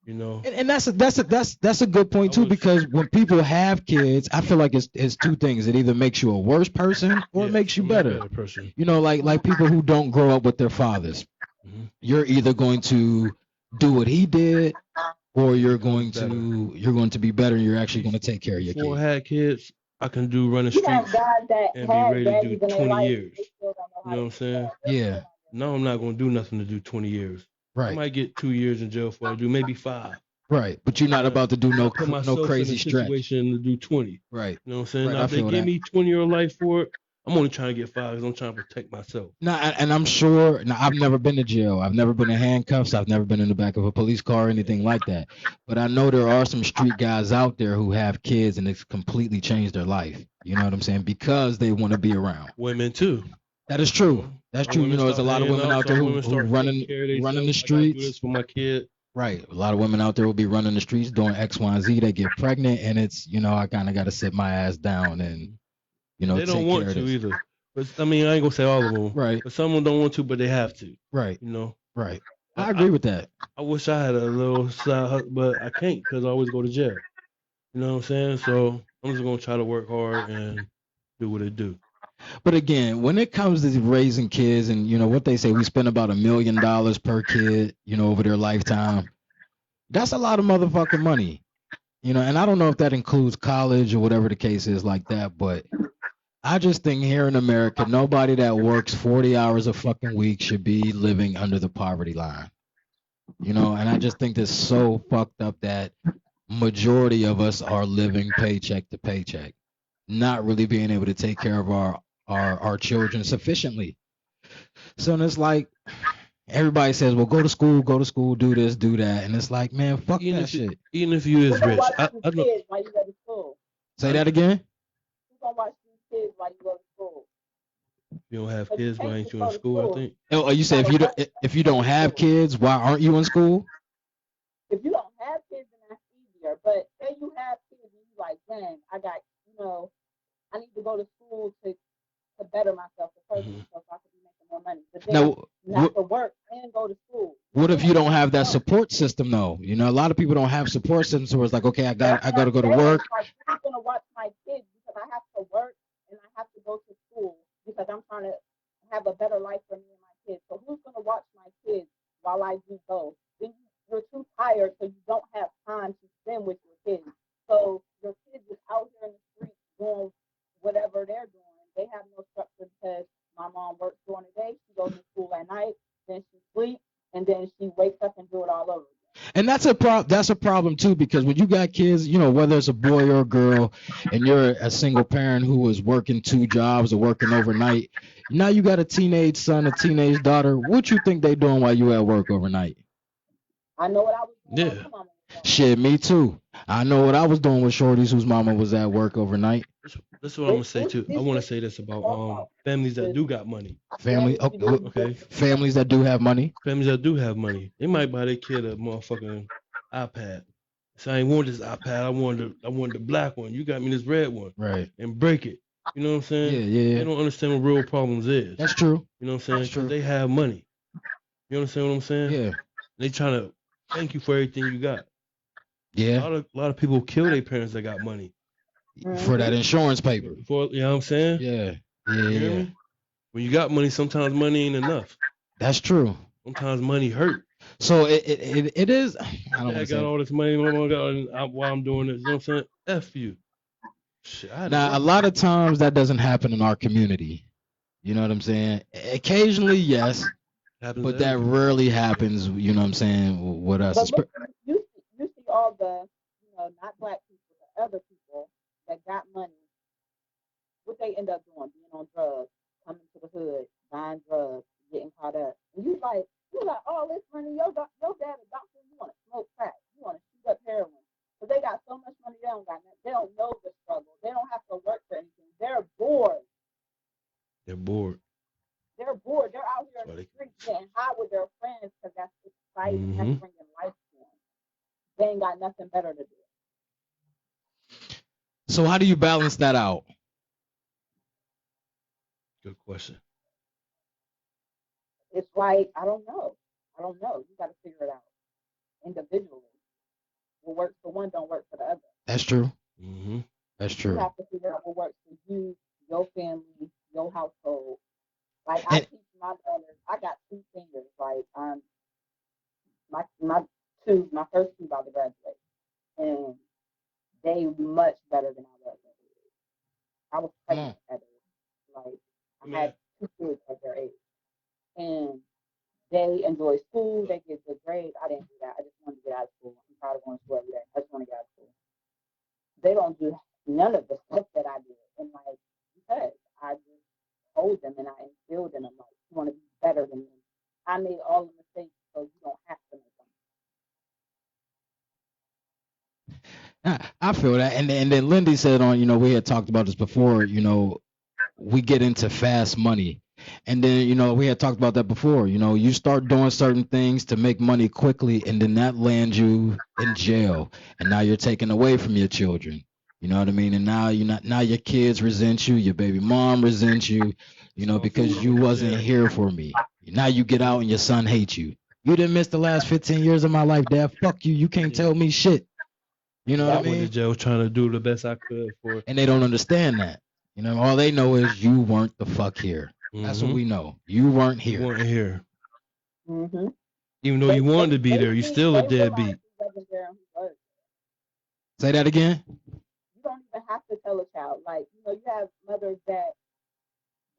You know. And that's a good point too, because when people have kids, I feel like it's two things. It either makes you a worse person or it makes you better. Person. You know, like people who don't grow up with their fathers. Mm-hmm. You're either going to do what he did, or you're going to be better, and you're actually going to take care of your kids. Before I had kids, I can do running streets and be ready to do 20 years. You know what I'm saying? Yeah. No, I'm not going to do nothing to do 20 years. Right. I might get 2 years in jail for I do maybe 5. Right, but you're not about to do no crazy stretch. Situation to do 20. Right. You know what I'm saying? Right, now, if they give me 20 year life for it, I'm only trying to get 5 because I'm trying to protect myself. Now, and I'm sure. Now, I've never been to jail. I've never been in handcuffs. I've never been in the back of a police car or anything like that. But I know there are some street guys out there who have kids and it's completely changed their life. You know what I'm saying? Because they want to be around. Women too. That is true. That's true. You know, there's a lot of women out there who running the streets. Do this for my kid. Right. A lot of women out there will be running the streets doing X, Y, and Z. They get pregnant, and it's, you know, I kind of got to sit my ass down and, you know, they don't want to either. But I mean, I ain't gonna say all of them. Right. But some of them don't want to, but they have to. Right. You know. Right. I agree with that. I wish I had a little side hustle, but I can't because I always go to jail. You know what I'm saying? So I'm just gonna try to work hard and do what I do. But again, when it comes to raising kids, and you know what they say, we spend about $1 million per kid, you know, over their lifetime. That's a lot of motherfucking money, you know. And I don't know if that includes college or whatever the case is like that, but I just think here in America, nobody that works 40 hours a fucking week should be living under the poverty line, you know. And I just think that's so fucked up that majority of us are living paycheck to paycheck, not really being able to take care of our children sufficiently. So it's like everybody says, well, go to school, do this, do that. And it's like, man, fuck even that shit. Even if you is rich. I know. Say that again? Who's gonna watch these kids while you go to school? You don't have kids, why ain't you in school, I think? Oh, you say if you don't have kids, why aren't you in school? If you don't have kids, then that's easier. But say you have kids and you like, dang, I got, you know, I need to go to school to better myself, to further myself, so I can be making more money. But then Now, you have to work and go to school. What if you don't have that support system though? You know, a lot of people don't have support systems where it's like, okay, I got to go to work. Like, who's gonna watch my kids because I have to work and I have to go to school because I'm trying to have a better life for me and my kids. So who's gonna watch my kids while I do both? Then you're too tired, so you don't have time to spend with your kids. So your kids is out here in the streets doing whatever they're doing. They have no structure because my mom works during the day, she goes to school at night, then she sleeps, and then she wakes up and do it all over again. And that's a problem too, because when you got kids, you know, whether it's a boy or a girl, and you're a single parent who is working 2 jobs or working overnight, now you got a teenage son, a teenage daughter. What you think they doing while you at work overnight? I know what I was doing. Yeah. Shit, me too. I know what I was doing with shorties whose mama was at work overnight. That's what I'm gonna say too. I want to say this about families that do got money. Families that do have money. Families that do have money. They might buy their kid a motherfucking iPad. So I ain't want this iPad. I wanted the black one. You got me this red one. Right. And break it. You know what I'm saying? Yeah. They don't understand what real problems is. That's true. You know what I'm saying? Because they have money. You understand what I'm saying? Yeah. They trying to thank you for everything you got. Yeah. A lot of people kill their parents that got money. For that insurance paper. You know what I'm saying? Yeah. You hear me? When you got money, sometimes money ain't enough. That's true. Sometimes money hurt. So it is. I got all this money. While I'm doing this, you know what I'm saying? F you. Shit, now, a lot of times that doesn't happen in our community. You know what I'm saying? Occasionally, yes. But that rarely happens, you know what I'm saying, with us. But look, you see all the, not black people, but other people that got money. What they end up doing, being on drugs, coming to the hood, buying drugs, getting caught up. And you like all this money, your dad a doctor, you want to smoke crack, you want to shoot up heroin. But they got so much money, they don't got nothing. They don't know the struggle. They don't have to work for anything. They're bored. They're bored. They're out here in the streets getting high with their friends because that's exciting. That's bringing life to them. They ain't got nothing better to do. So how do you balance that out? Good question. It's like, I don't know. You got to figure it out individually. What works for one don't work for the other. That's true. Mm-hmm. That's true. You have to figure out what works for you, your family, your household. Like I teach my daughters. I got 2 seniors. Like my first 2 about to graduate, and they much better than I was. I was pregnant at age. Like I had 2 kids at their age, and they enjoy school. They get good grades. I didn't do that. I just wanted to get out of school. I'm tired of going to school every day. I just want to get out of school. They don't do none of the stuff that I did, and like because I just told them and I instilled in them like you want to be better than me. I made all the mistakes, so you don't have to make them. I feel that, and then Lindy said on, we had talked about this before. We get into fast money, and then we had talked about that before. You start doing certain things to make money quickly, and then that lands you in jail, and now you're taken away from your children. You know what I mean? And now now your kids resent you, your baby mom resents you, because you wasn't here for me. Now you get out and your son hates you. You didn't miss the last 15 years of my life, Dad. Fuck you. You can't tell me shit. You know what I mean? I went to jail trying to do the best I could for it. And they don't understand that. All they know is you weren't the fuck here. Mm-hmm. That's what we know. You weren't here. You weren't here. Mm-hmm. Even though you wanted to be there, you still a deadbeat. Say that again. You don't even have to tell a child. Like, you have mothers that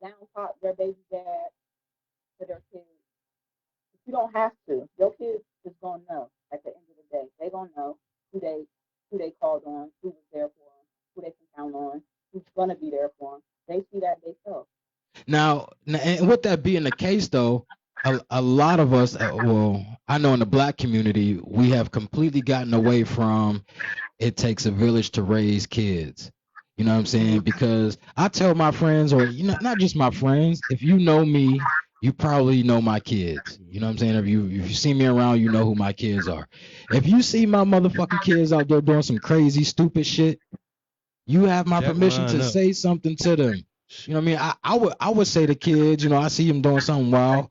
down talk their baby dad to their kids. You don't have to. Your kids is gonna know at the end of the day. They gonna know who they called on, who was there for them, who they can count on, who's gonna be there for them. They see that themselves. Now, and with that being the case, though, a lot of us, I know in the black community, we have completely gotten away from it takes a village to raise kids. You know what I'm saying? Because I tell my friends, or not just my friends, if you know me, you probably know my kids. You know what I'm saying? If you see me around, you know who my kids are. If you see my motherfucking kids out there doing some crazy, stupid shit, you have my permission to say something to them. You know what I mean? I would say to kids, I see them doing something wild.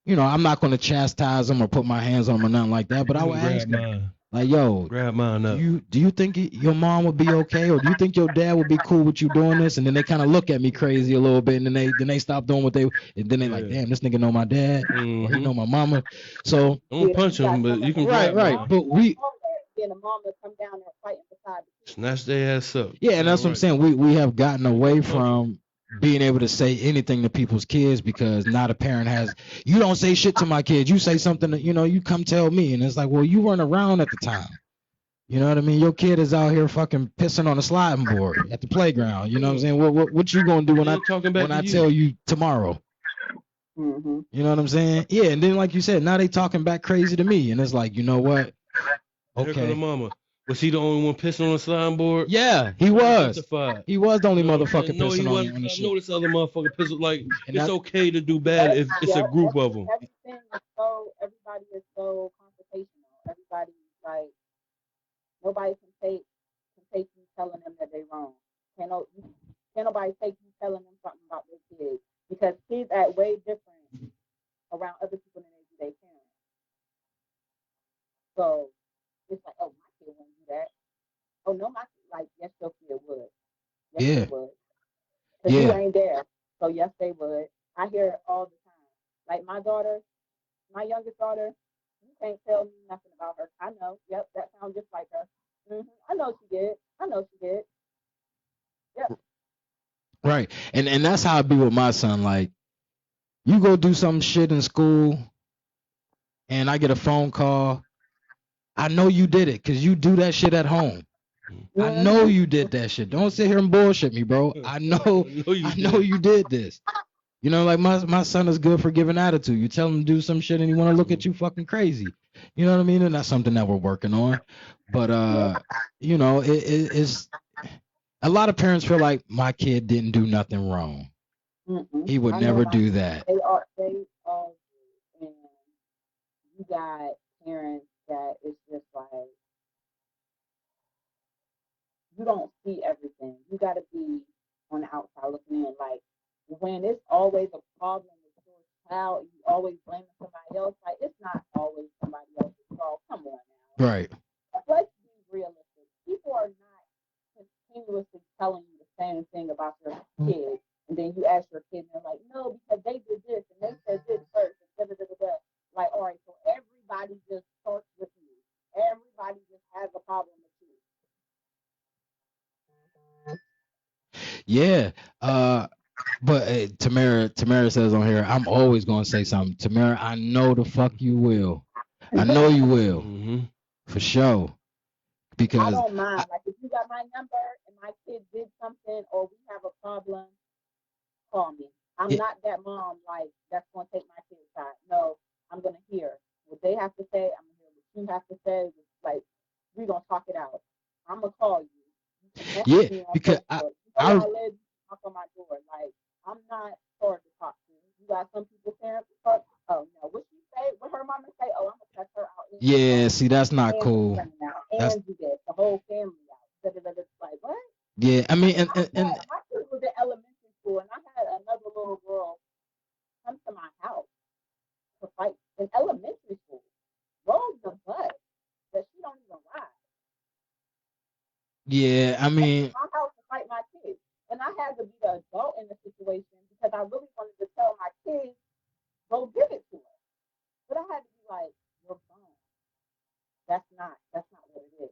I'm not going to chastise them or put my hands on them or nothing like that, but I would ask them, like, yo, grab mine up. Do you think your mom would be okay, or do you think your dad would be cool with you doing this? And then they kind of look at me crazy a little bit, and then they stop doing what and then they like, damn, this nigga know my dad, or he know my mama. So don't punch him, but you can right. But we. And the mom will come down there fighting beside the kids. Snatch their ass up. Yeah, and that's what I'm saying. We have gotten away from being able to say anything to people's kids because now the parent you don't say shit to my kids. You say something that, you come tell me. And it's like, well, you weren't around at the time. You know what I mean? Your kid is out here fucking pissing on a sliding board at the playground. You know what I'm saying? What you gonna do when I tell you tomorrow? Mm-hmm. You know what I'm saying? Yeah, and then like you said, now they talking back crazy to me. And it's like, you know what? Okay. Here come the mama. Was he the only one pissing on the signboard? Yeah, he was. Justified. He was the only motherfucker No, he pissing wasn't. on the I shit. know this other motherfucker pissing. Like, and it's okay to do bad if it's a group of them. Everybody is so confrontational. Everybody's like, nobody can take you telling them that they're wrong. Can't nobody take you telling them something about their kids, because kids act way different around other people than they do their parents. So it's like, oh, my kid wouldn't do that. Oh no, my kid, like, yes, your kid would. Yes, they would. Because you ain't there. So yes, they would. I hear it all the time. Like my youngest daughter, you can't tell me nothing about her. I know. Yep, that sounds just like her. I know she did. Yep. Right. And that's how I be with my son. Like, you go do some shit in school and I get a phone call. I know you did it because you do that shit at home. I know you did that shit. Don't sit here and bullshit me, bro. I know you did this. You know, like my son is good for giving attitude. You tell him to do some shit and he want to look at you fucking crazy. You know what I mean? And that's something that we're working on. But you know, it's a lot of parents feel like my kid didn't do nothing wrong. He would never do that. They all do. And you got parents that it's just like, you don't see everything. You got to be on the outside looking in. Like, when it's always a problem with your child, you always blaming somebody else. Like, it's not always somebody else's fault. Come on now. Right. Let's be realistic. People are not continuously telling you the same thing about your kids, and then you ask your kid, and they're like, no, because they did this and they said this first. And da, da, da, da. Like, all right, so everybody just starts with you. Everybody just has a problem with you. Yeah. But Tamara says on here, I'm always gonna say something. Tamara, I know the fuck you will. I know you will. For sure. Because I don't mind. Like, if you got my number and my kid did something or we have a problem, call me. I'm not that mom, like, that's gonna take my kid's side. No, I'm gonna hear what they have to say. I'm gonna hear what you have to say. Like, we're gonna talk it out. I'm gonna call you. Because I live, knock on my door. Like, I'm not hard to talk to. You got some people parents talk. Oh no, what she say? What her mama say? Oh, I'm gonna cut her out. Yeah, see, that's not cool. That's you get the whole family out. Like, what? Yeah, I mean, and my kid was in elementary school, and I had another little girl come to my house to fight in elementary school. Rode the bus that she don't even ride. Yeah, I mean, my house to fight my kids, and I had to be the adult in the situation because I really wanted to tell my kids, go give it to her. But I had to be like, you're fine. That's not what it is.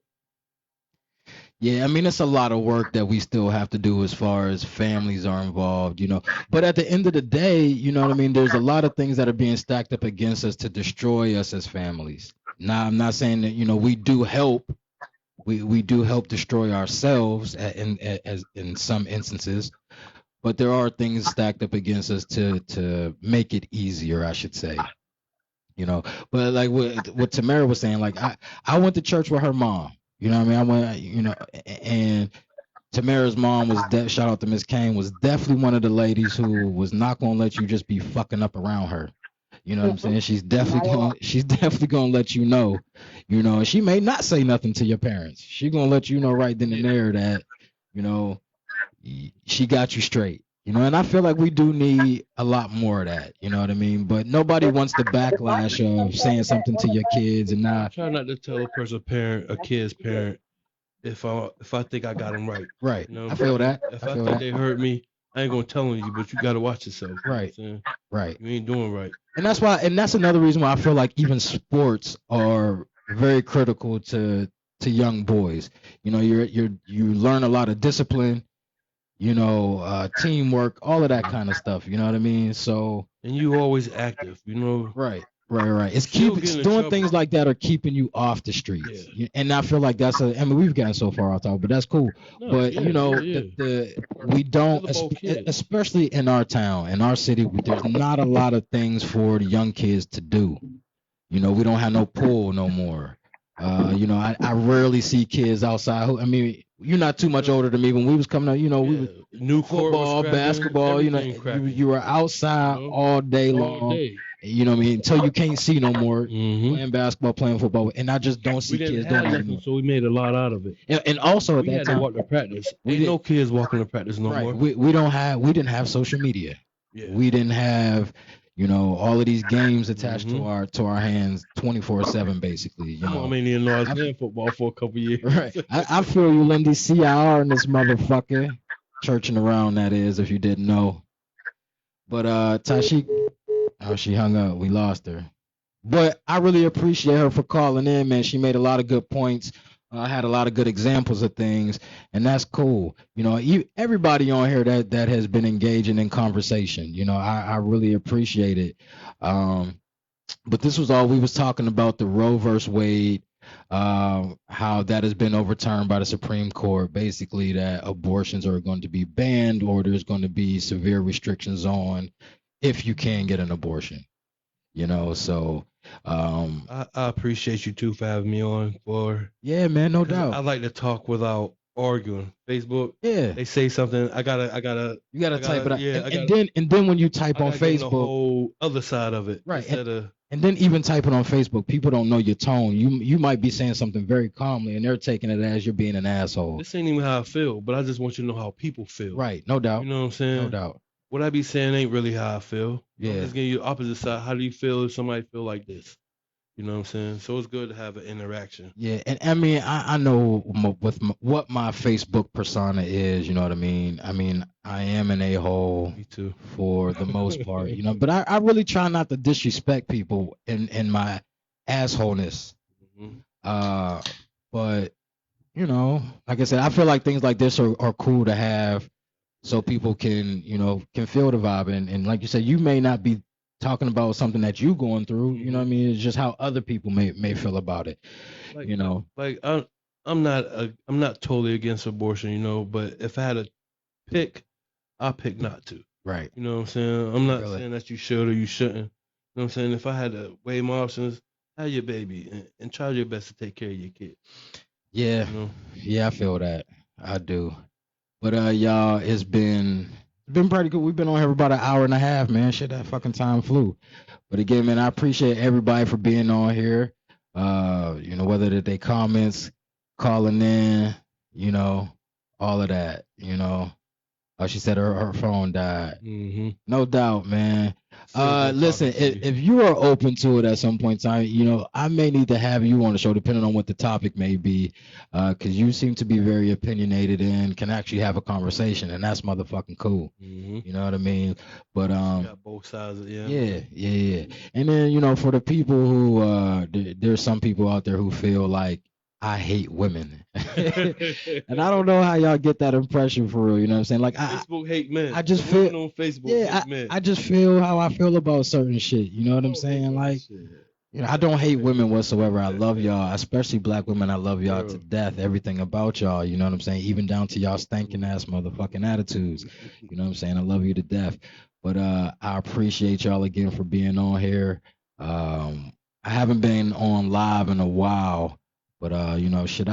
Yeah, I mean, it's a lot of work that we still have to do as far as families are involved, you know. But at the end of the day, you know what I mean? There's a lot of things that are being stacked up against us to destroy us as families. Now, I'm not saying that, you know, we do help. We do help destroy ourselves in some instances, but there are things stacked up against us to make it easier, I should say. You know, but like what Tamara was saying, like I went to church with her mom. You know what I mean? I went, you know, and Tamara's mom was shout out to Miss Kane, was definitely one of the ladies who was not gonna let you just be fucking up around her. You know what I'm saying? She's definitely gonna let you know. You know, she may not say nothing to your parents. She's gonna let you know right then and there that, you know, she got you straight. You know, and I feel like we do need a lot more of that. You know what I mean? But nobody wants the backlash of saying something to your kids and not. Try not to tell a kid's parent, if I think I got them right. Right. You know, I feel that. If I think they hurt me, I ain't gonna tell on you, but you gotta watch yourself. Right. You know right. You ain't doing right. And that's another reason why I feel like even sports are very critical to young boys. You know, you learn a lot of discipline. You know, teamwork, all of that kind of stuff. You know what I mean? So. And you always active. You know. Right. It's doing things like that are keeping you off the streets. Yeah. And I feel like that's I mean, we've gotten so far off topic, but that's cool. But you know, we don't, especially in our town, in our city, there's not a lot of things for the young kids to do. You know, we don't have no pool no more. I rarely see kids outside. I mean, you're not too much older than me. When we was coming up, we was new football, basketball. You were outside all day long. You know what I mean? Until you can't see no more. Playing basketball, playing football, and I just don't see kids doing that anymore. So we made a lot out of it. And also at that time, walk to practice. Ain't no kids walking to practice no more. We didn't have social media. Yeah. We didn't have all of these games attached to our hands 24/7 basically. I mean, I was playing football for a couple years. Right. I feel you, Lindy. CIR in this motherfucker. Churching around, that is, if you didn't know. But Tashik, she hung up. We lost her. But I really appreciate her for calling in, man. She made a lot of good points. Had a lot of good examples of things, and that's cool. Everybody on here that has been engaging in conversation. I really appreciate it. But this was all we was talking about, the Roe versus Wade, how that has been overturned by the Supreme Court. Basically, that abortions are going to be banned, or there's going to be severe restrictions on if you can get an abortion. So I appreciate you too for having me on. Yeah, man, no doubt. I like to talk without arguing. Facebook, yeah, they say something, I gotta you gotta type it out. Yeah, and then when you type on Facebook, the whole other side of it, right? And then even typing on Facebook, people don't know your tone. You might be saying something very calmly, and they're taking it as you're being an asshole. This ain't even how I feel, but I just want you to know how people feel. Right, no doubt. You know what I'm saying? No doubt. What I be saying ain't really how I feel. Yeah. I'm just giving you the opposite side. How do you feel if somebody feel like this? You know what I'm saying? So it's good to have an interaction. Yeah, and I mean, I know what my Facebook persona is. You know what I mean? I mean, I am an a-hole. Me too. For the most part, but I really try not to disrespect people in my assholeness. But like I said, I feel like things like this are cool to have, so people can feel the vibe, and like you said, you may not be talking about something that you going through. You know what I mean? It's just how other people may feel about it. Like I'm not totally against abortion, but if I had to pick, I pick not to. Right. You know what I'm saying? I'm not saying that you should or you shouldn't. You know what I'm saying? If I had to weigh my options, have your baby and try your best to take care of your kid. Yeah. Yeah, I feel that. I do. But y'all, it's been pretty good. We've been on here for about an hour and a half, man. Shit, that fucking time flew. But again, man, I appreciate everybody for being on here. Whether they comments, calling in, all of that, Oh, she said her phone died. No doubt, man. Listen, if you are open to it at some point in time, I may need to have you on the show, depending on what the topic may be, because you seem to be very opinionated and can actually have a conversation, and that's motherfucking cool. You know what I mean? But got both sides. Yeah. And then for the people who there's some people out there who feel like I hate women. And I don't know how y'all get that impression for real. You know what I'm saying? Like Facebook hate men. I just feel on Facebook. Yeah, I just feel how I feel about certain shit. You know what I'm saying? Like, I don't hate women whatsoever. I love y'all, especially black women. I love y'all to death. Everything about y'all. You know what I'm saying? Even down to y'all stinking ass motherfucking attitudes. You know what I'm saying? I love you to death. But I appreciate y'all again for being on here. I haven't been on live in a while. But I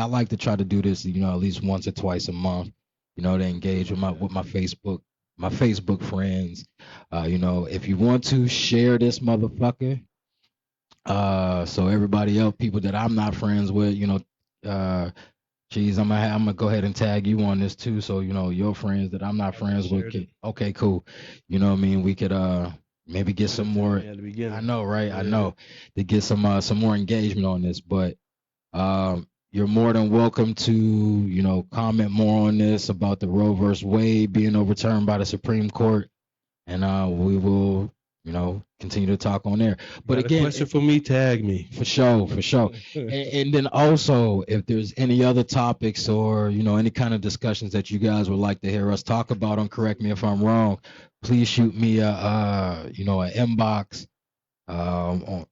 like to try to do this, at least once or twice a month, to engage with my Facebook friends. If you want to share this motherfucker, so everybody else, people that I'm not friends with, I'm gonna go ahead and tag you on this too, so your friends that I'm not friends with. Okay, cool. You know what I mean? We could maybe get some more. I know, right? Yeah. I know, to get some more engagement on this, but. You're more than welcome to, comment more on this about the Roe versus Wade being overturned by the Supreme Court, and we will, continue to talk on there. But again, question for me, tag me for sure. and then also, if there's any other topics or any kind of discussions that you guys would like to hear us talk about, and correct me if I'm wrong, please shoot me an inbox. On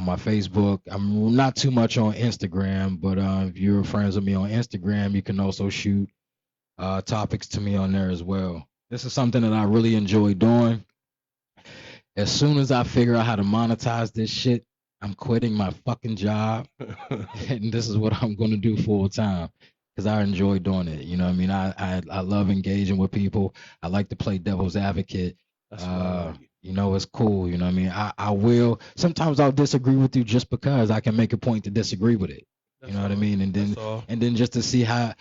my Facebook. I'm not too much on Instagram, but if you're friends with me on Instagram, you can also shoot topics to me on there as well. This is something that I really enjoy doing. As soon as I figure out how to monetize this shit, I'm quitting my fucking job, and this is what I'm going to do full time because I enjoy doing it. You know what I mean? I love engaging with people. I like to play devil's advocate. That's what I like. You know, it's cool. You know what I mean? I will sometimes I'll disagree with you just because I can make a point to disagree with it. You know what I mean? And then just to see how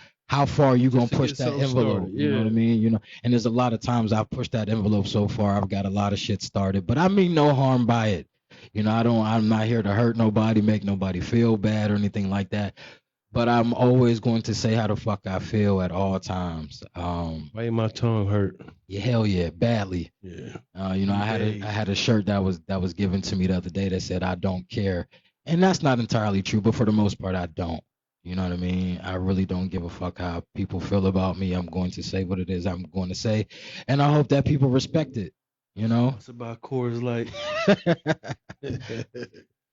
far you gonna push that envelope. You know what I mean? You know, and there's a lot of times I've pushed that envelope so far. I've got a lot of shit started, but I mean no harm by it. You know, I'm not here to hurt nobody, make nobody feel bad or anything like that. But I'm always going to say how the fuck I feel at all times. Why my tongue hurt? Yeah, hell yeah, badly. Yeah. You know, I had a shirt that was given to me the other day that said I don't care. And that's not entirely true, but for the most part I don't. You know what I mean? I really don't give a fuck how people feel about me. I'm going to say what it is I'm going to say. And I hope that people respect it. You know? It's about Coors Light.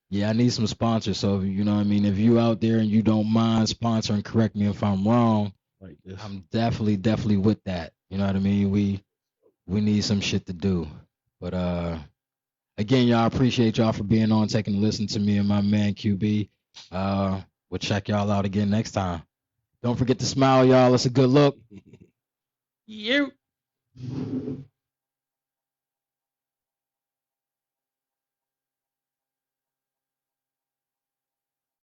Yeah, I need some sponsors. So, you know what I mean? If you out there and you don't mind sponsoring, correct me if I'm wrong. Like this. I'm definitely with that. You know what I mean? We need some shit to do. But again, y'all, appreciate y'all for being on, taking a listen to me and my man QB. We'll check y'all out again next time. Don't forget to smile, y'all. It's a good look. You.